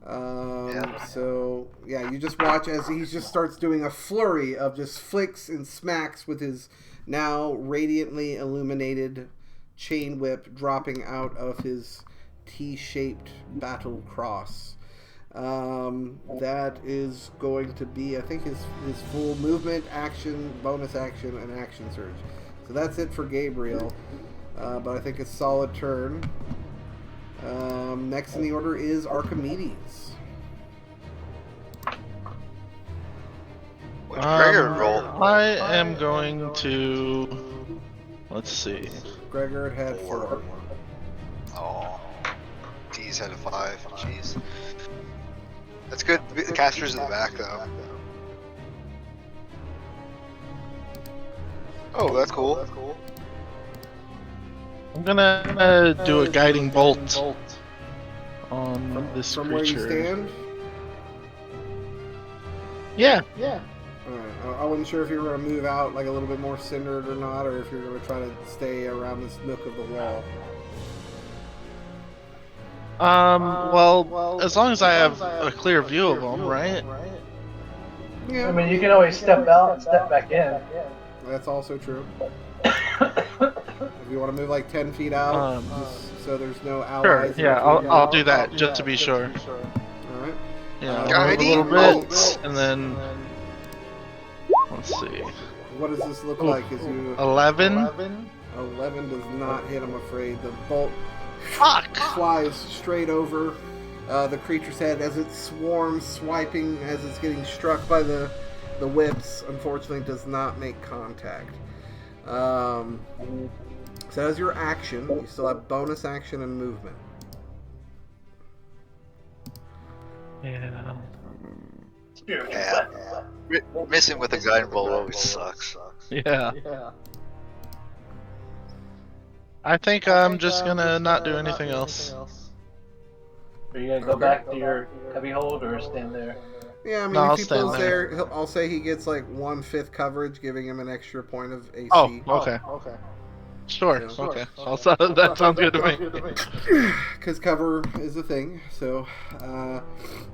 Speaker 1: So yeah, you just watch as he just starts doing a flurry of just flicks and smacks with his now radiantly illuminated chain whip dropping out of his T-shaped battle cross. That is going to be, I think, his full movement, action, bonus action, and action surge. So that's it for Gabriel. But I think a solid turn. Next in the order is Archimedes.
Speaker 5: Gregor roll.
Speaker 3: I am going to. Let's see.
Speaker 1: Gregor had 4.
Speaker 5: Oh. D's had a 5. Jeez. That's good. The caster's in the back, though. Oh, that's cool.
Speaker 3: I'm gonna do a guiding bolt on this
Speaker 1: From
Speaker 3: creature.
Speaker 1: where you stand?
Speaker 3: Yeah.
Speaker 1: Alright, I wasn't sure if you were going to move out like a little bit more centered or not, or if you're going to try to stay around this nook of the wall.
Speaker 3: Well, as long as I have a clear view of them, right?
Speaker 1: Yeah,
Speaker 4: I mean, you can always step out and step back in.
Speaker 1: that's also true. If you want to move like 10 feet out, just so there's no
Speaker 3: Sure.
Speaker 1: allies.
Speaker 3: Yeah, I'll do that just to be sure.
Speaker 1: Alright.
Speaker 3: Yeah, I'll move a
Speaker 5: Guiding
Speaker 3: little
Speaker 5: bolts.
Speaker 3: bit, and then let's see.
Speaker 1: What does this look like? Is you
Speaker 3: 11.
Speaker 1: 11 does not hit, I'm afraid. The bolt
Speaker 3: Fuck!
Speaker 1: flies straight over the creature's head as it swarms, swiping as it's getting struck by the whips. Unfortunately, does not make contact. So as your action, you still have bonus action and movement.
Speaker 3: Yeah.
Speaker 5: Yeah. Missing with a guiding bolt always sucks.
Speaker 3: Yeah. I think I'm just gonna not do anything else.
Speaker 4: Are you gonna go back to your cubby hold or stand there?
Speaker 1: Yeah, I mean,
Speaker 3: No, I'll
Speaker 1: if he
Speaker 3: stand
Speaker 1: pulls
Speaker 3: there.
Speaker 1: there, I'll say he gets like 1/5 coverage, giving him an extra point of AC.
Speaker 3: Oh, okay. Sure.
Speaker 1: Yeah.
Speaker 3: Okay. That sounds good to me.
Speaker 1: Because cover is a thing. So,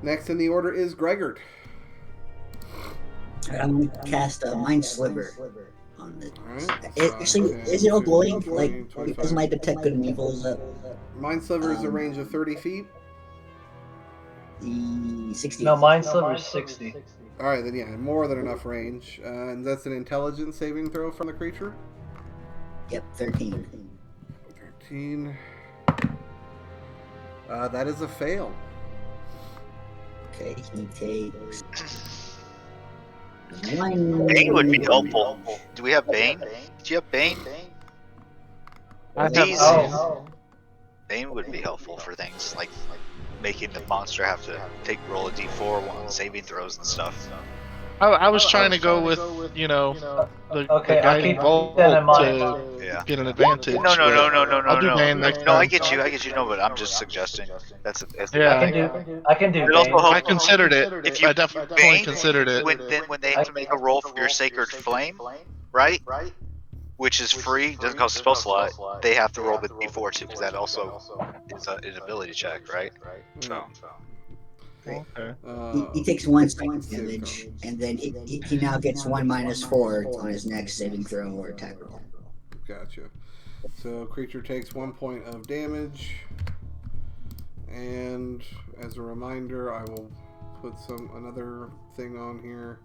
Speaker 1: next in the order is Gregor.
Speaker 2: I'm gonna cast a Mind Sliver on it.
Speaker 1: Alright.
Speaker 2: Actually, is it all glowing? Like, because my Detect Good and Evil is up.
Speaker 1: Mind Sliver is a range of 30 feet.
Speaker 2: The 60.
Speaker 4: No, Mind Sliver is 60.
Speaker 1: Alright, then yeah, more than enough range. And that's an intelligence saving throw from the creature.
Speaker 2: Yep, 13.
Speaker 1: 13. That is a fail.
Speaker 2: Okay, he takes 1.
Speaker 5: Bane would be helpful. Do we have Bane? Do you have Bane?
Speaker 3: I have
Speaker 5: These-
Speaker 4: Oh.
Speaker 5: Bane would be helpful for things like making the monster have to roll a d4 on saving throws and stuff.
Speaker 3: I was trying to go with, you know, the
Speaker 4: Okay, I'll
Speaker 3: guiding
Speaker 4: keep
Speaker 3: bolt
Speaker 4: that in mind.
Speaker 3: to
Speaker 5: Yeah.
Speaker 3: get an advantage.
Speaker 5: No,
Speaker 3: I'll do Bane next
Speaker 5: No, I
Speaker 3: time.
Speaker 5: get you. No, but I'm just suggesting. That's
Speaker 3: Yeah.
Speaker 4: I can do
Speaker 5: It also
Speaker 4: Bane.
Speaker 5: helps.
Speaker 3: I considered it.
Speaker 5: If you
Speaker 3: I definitely
Speaker 5: Bane,
Speaker 3: considered it.
Speaker 5: when they have to make a roll for your Sacred Flame, right? Which is free, doesn't cost a spell slot. They have to roll the d4 too, because that also is an ability check, right? So.
Speaker 3: Okay.
Speaker 2: He takes 1 psychic damage, and then he now gets 1 -4 on his next saving throw or attack roll.
Speaker 1: Gotcha. So creature takes 1 point of damage, and as a reminder, I will put another thing on here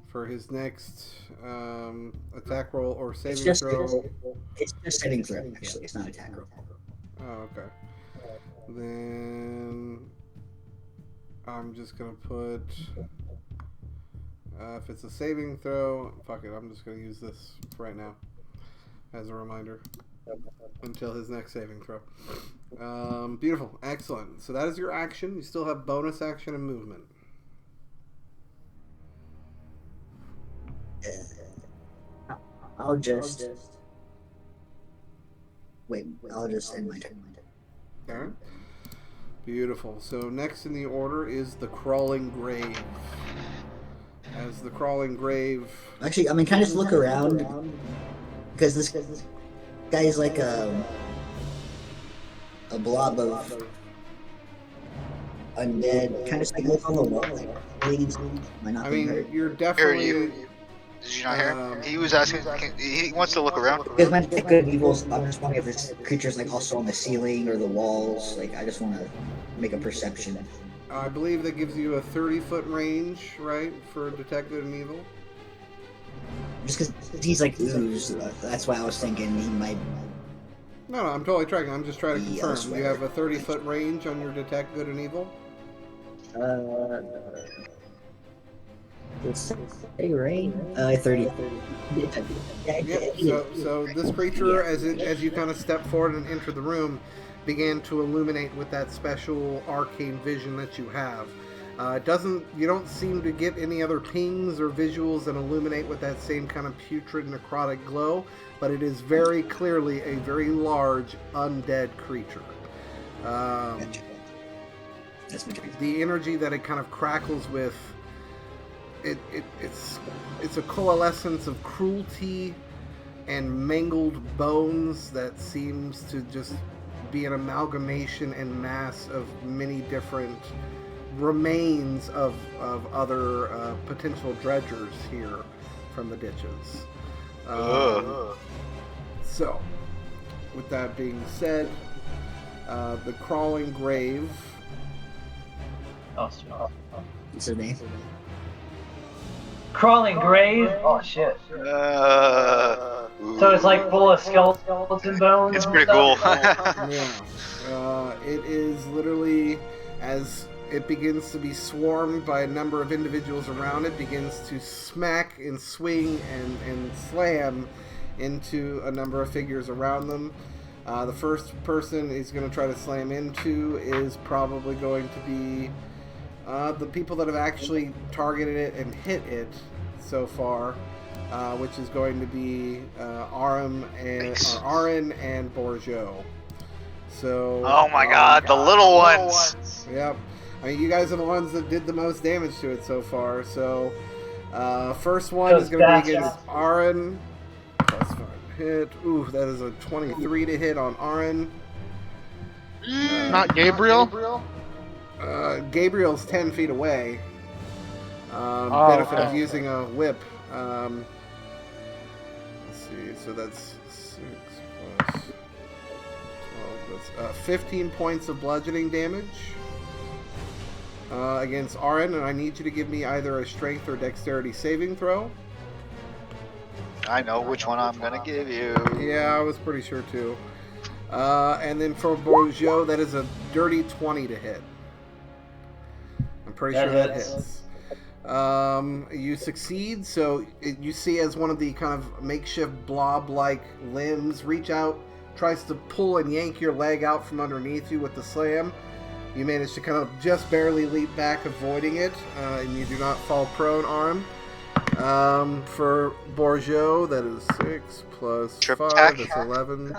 Speaker 1: for his next attack roll or saving throw.
Speaker 2: It's just saving throw, actually. It's not attack roll.
Speaker 1: Oh, okay. Then I'm just gonna put if it's a saving throw, fuck it, I'm just gonna use this right now as a reminder until his next saving throw. Beautiful, excellent. So that is your action. You still have bonus action and movement.
Speaker 2: I'll just wait. I'll just end my turn.
Speaker 1: All right. Beautiful. So next in the order is the Crawling Grave. As the Crawling Grave...
Speaker 2: Actually, I mean, can I just look around? Because this guy is like a blob of undead. Kind of just like look on the wall. Like, please, am I not being hurt?
Speaker 1: You're definitely...
Speaker 5: Did you not hear him? He was asking. He wants to look around.
Speaker 2: Because my good and evils, I'm just wondering if this creature's like also on the ceiling or the walls. Like, I just want to make a perception.
Speaker 1: I believe that gives you a 30-foot range, right, for Detect Good and Evil?
Speaker 2: Just because he's like ooze, that's why I was thinking he might...
Speaker 1: No, I'm totally tracking. I'm just trying to confirm.
Speaker 2: Elsewhere.
Speaker 1: You have a 30-foot range on your Detect Good and Evil?
Speaker 2: It's a rain. 30.
Speaker 1: Yep. So this creature, as you kind of step forward and enter the room, began to illuminate with that special arcane vision that you have. You don't seem to get any other pings or visuals that illuminate with that same kind of putrid necrotic glow, but it is very clearly a very large undead creature.
Speaker 2: Gotcha. That's my turn.
Speaker 1: The energy that it kind of crackles with, it's a coalescence of cruelty and mangled bones that seems to just be an amalgamation and mass of many different remains of other potential dredgers here from the ditches. So, with that being said, the Crawling Grave.
Speaker 4: What's
Speaker 2: her name?
Speaker 4: Crawling Grave? Oh shit. So it's like full of skeleton bones?
Speaker 5: It's pretty cool.
Speaker 1: Yeah. It is literally, as it begins to be swarmed by a number of individuals around it, begins to smack and swing and slam into a number of figures around them. The first person he's going to try to slam into is probably going to be the people that have actually targeted it and hit it so far, which is going to be Arin and Bourgeot. So.
Speaker 5: Oh my God, the little ones.
Speaker 1: Yep. I mean, you guys are the ones that did the most damage to it so far. So, first one is going to be against Arin. Plus 5 hit. Ooh, that is a 23 to hit on Arin.
Speaker 3: Not Gabriel?
Speaker 1: Gabriel's 10 feet away. Benefit of using a whip. Let's see, so that's 6 plus 12. That's 15 points of bludgeoning damage against Arin, and I need you to give me either a strength or dexterity saving throw.
Speaker 5: I know which one I'm gonna give you.
Speaker 1: Yeah, I was pretty sure too. And then for Bourgeot, that is a dirty 20 to hit. I'm pretty sure that hits. You succeed, so you see as one of the kind of makeshift blob-like limbs reach out, tries to pull and yank your leg out from underneath you with the slam. You manage to kind of just barely leap back, avoiding it, and you do not fall prone, Arm. For Bourgeot, that is 6 plus
Speaker 5: Trip
Speaker 1: 5,
Speaker 5: tack.
Speaker 1: that's 11,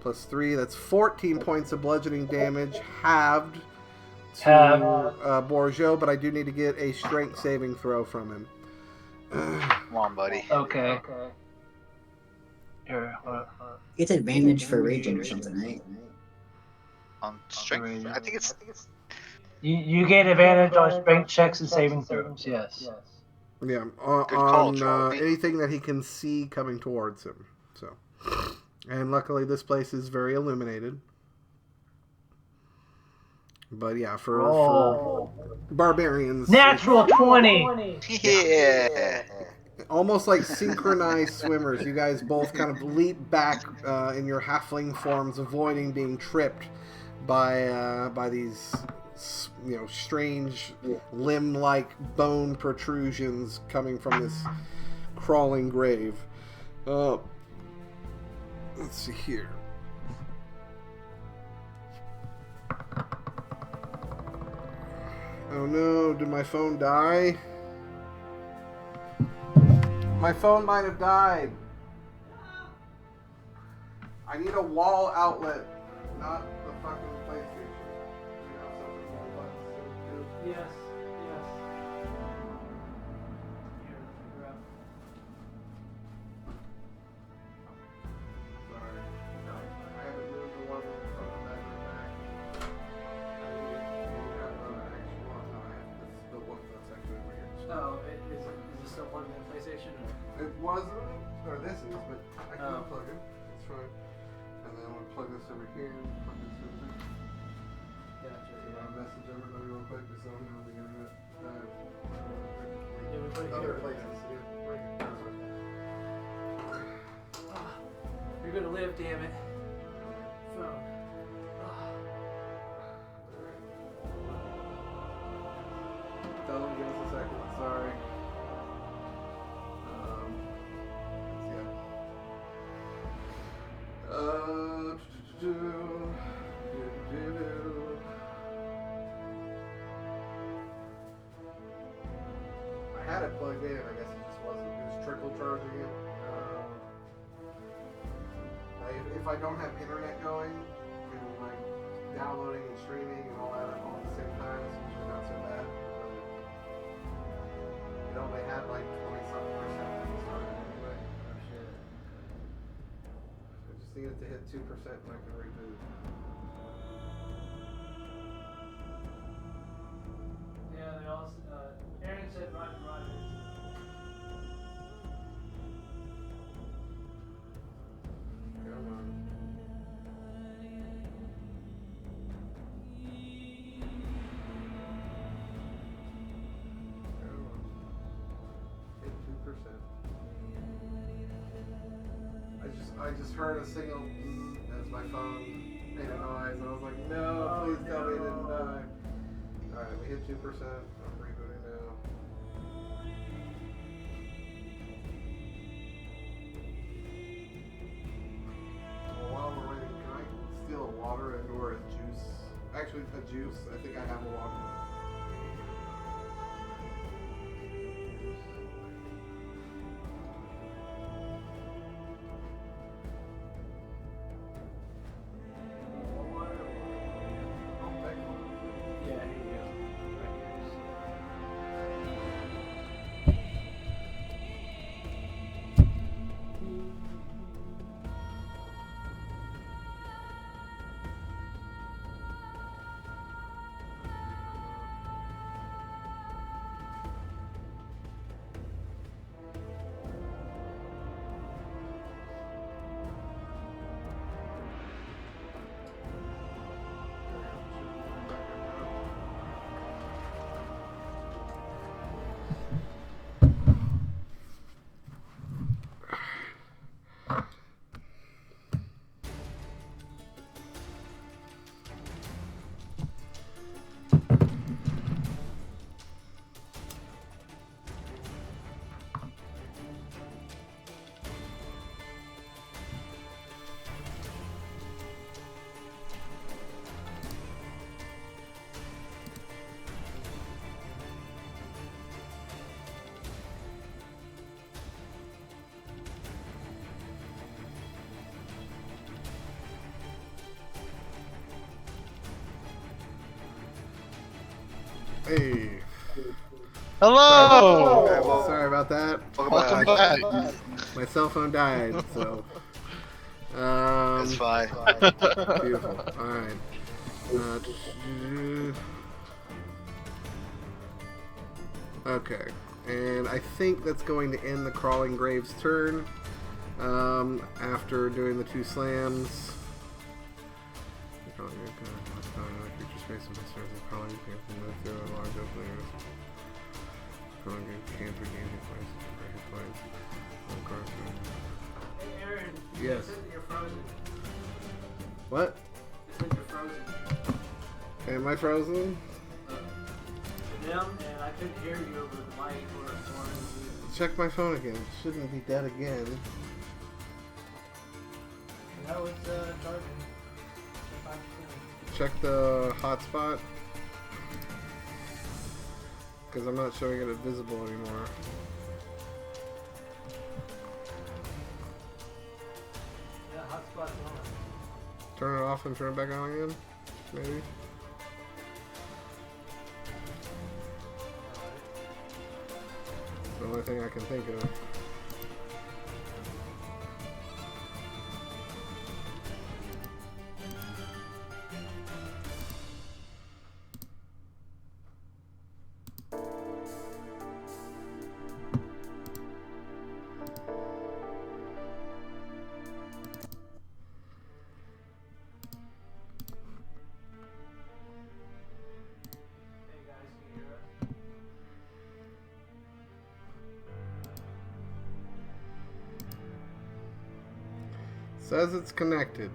Speaker 1: plus 3, that's 14 points of bludgeoning damage, halved to Bourgeot, but I do need to get a strength saving throw from him.
Speaker 5: Come on, buddy.
Speaker 4: Okay. Here,
Speaker 2: It's advantage for raging or something, right?
Speaker 5: On strength, I think it's.
Speaker 4: you gain advantage on strength checks and saving throws. Yes.
Speaker 1: Yeah,
Speaker 5: Good call,
Speaker 1: on
Speaker 5: Charlie.
Speaker 1: anything that he can see coming towards him. So, and luckily this place is very illuminated. But yeah, for barbarians,
Speaker 4: Natural 20.
Speaker 5: Yeah.
Speaker 1: almost like synchronized swimmers. You guys both kind of leap back in your halfling forms, avoiding being tripped by these strange limb-like bone protrusions coming from this crawling grave. Let's see here. Oh no, did my phone die? My phone might have died. I need a wall outlet, not the fucking PlayStation.
Speaker 4: Yes.
Speaker 1: Sorry. I haven't moved the one from the bedroom back. I need to have another extra one. No, I have the one that's actually over here.
Speaker 4: Oh, is this still plugged in PlayStation?
Speaker 1: It wasn't, or this is, but I can
Speaker 4: Oh.
Speaker 1: unplug it. It's fine. And then I'm going to plug this over here, plug this over here.
Speaker 4: Gotcha.
Speaker 1: I'll message everybody real quick just so I know the internet.
Speaker 4: Everybody
Speaker 1: Other
Speaker 4: here.
Speaker 1: places. Yeah, right here.
Speaker 4: You're gonna live, damn it. Phone.
Speaker 1: Tell them, give us a second. Sorry. I had it plugged in. I guess it just wasn't. It was trickle charging it. If I don't have internet going and like downloading and streaming and all that all at the same time, it's usually not so bad. It only had like 20-something percent when you started anyway. I just needed to hit 2% and I can reboot.
Speaker 4: Yeah, they all. Aaron said Roger.
Speaker 1: Come on. Hit 2%. I just heard a single as my phone made a noise, and I was like, no, please tell me it didn't die. Alright, we hit 2%. I'm rebooting now. Well, while we're waiting, can I steal a water and or a juice? Actually, a juice. I think I have a water.
Speaker 4: Yeah, here you go.
Speaker 1: Hey.
Speaker 3: Hello.
Speaker 5: Alright, well,
Speaker 1: Sorry about that.
Speaker 3: Welcome back.
Speaker 1: My cell phone died, so.
Speaker 5: It's fine.
Speaker 1: Beautiful. Alright. Okay. And I think that's going to end the Crawling Grave's turn. After doing the 2 slams. Creature space and concerns of crawling can move through a large opening. Crawling Grave can't regain hit points.
Speaker 4: Hey, Aaron.
Speaker 1: Yes.
Speaker 4: You said that you're frozen.
Speaker 1: What?
Speaker 4: You said you're frozen.
Speaker 1: Am I frozen?
Speaker 4: To them, and I couldn't hear you over the mic or
Speaker 1: Check my phone again. It shouldn't be dead again.
Speaker 4: No, it's charging. 5%.
Speaker 1: Check the hotspot. Because I'm not showing it as visible anymore.
Speaker 4: Yeah, hotspot's on.
Speaker 1: Turn it off and turn it back on again? Maybe? It's the only thing I can think of.
Speaker 4: Hey guys, can you hear us?
Speaker 1: Says it's connected.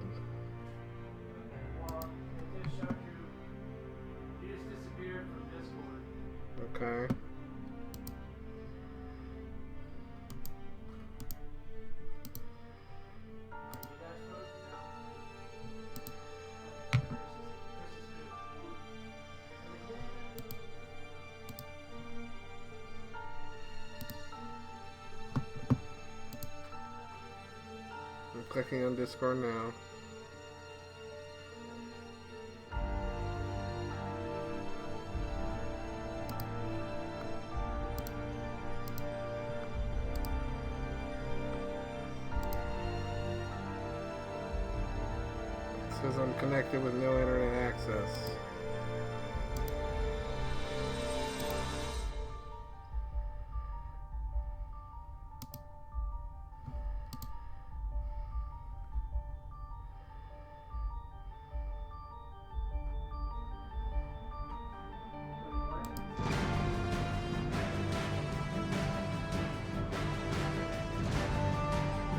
Speaker 4: Well, it just showed you. You just disappeared from Discord.
Speaker 1: Okay.
Speaker 4: You guys frozen now? Chris is
Speaker 1: I'm clicking on Discord now. It says I'm connected with no internet access.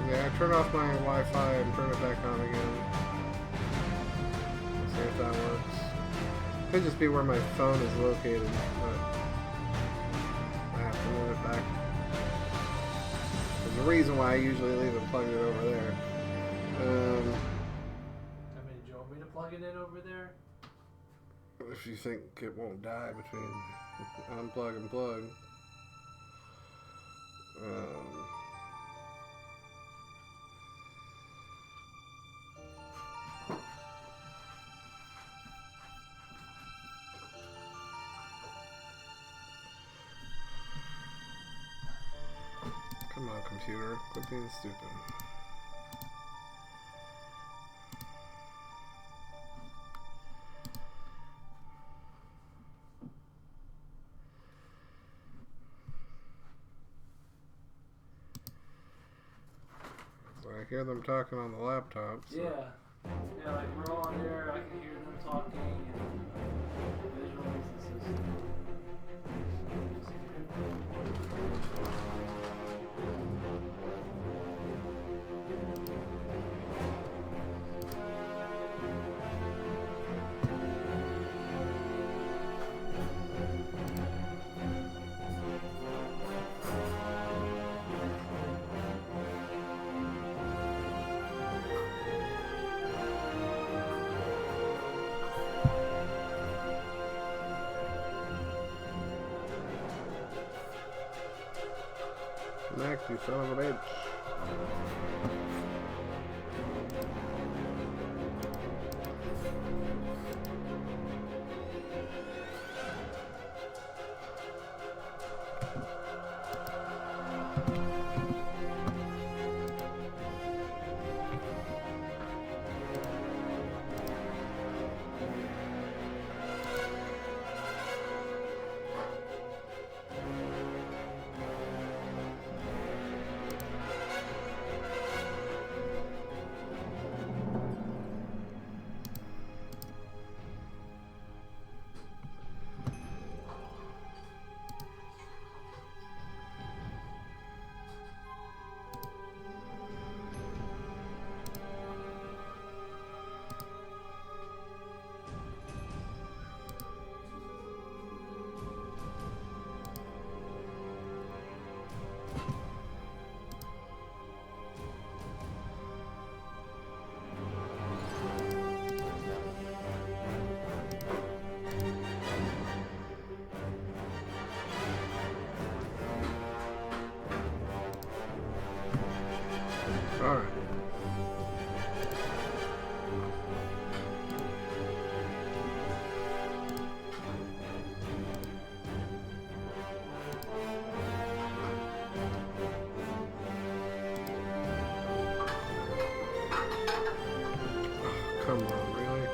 Speaker 1: Yeah, I turn off my Wi-Fi and turn it back on again. See if that works. Could just be where my phone is located, but I have to move it back. There's a reason why I usually leave it plugged in over there.
Speaker 4: I mean, do you want me to plug it in over there?
Speaker 1: If you think it won't die between unplug and plug. Come on, computer. Quit being stupid. So I hear them talking on the laptop. So.
Speaker 4: Yeah. Yeah, like we're all on there, I can hear them talking and visuals. This is.
Speaker 1: Next, you son of a bitch. All right. Come on, really?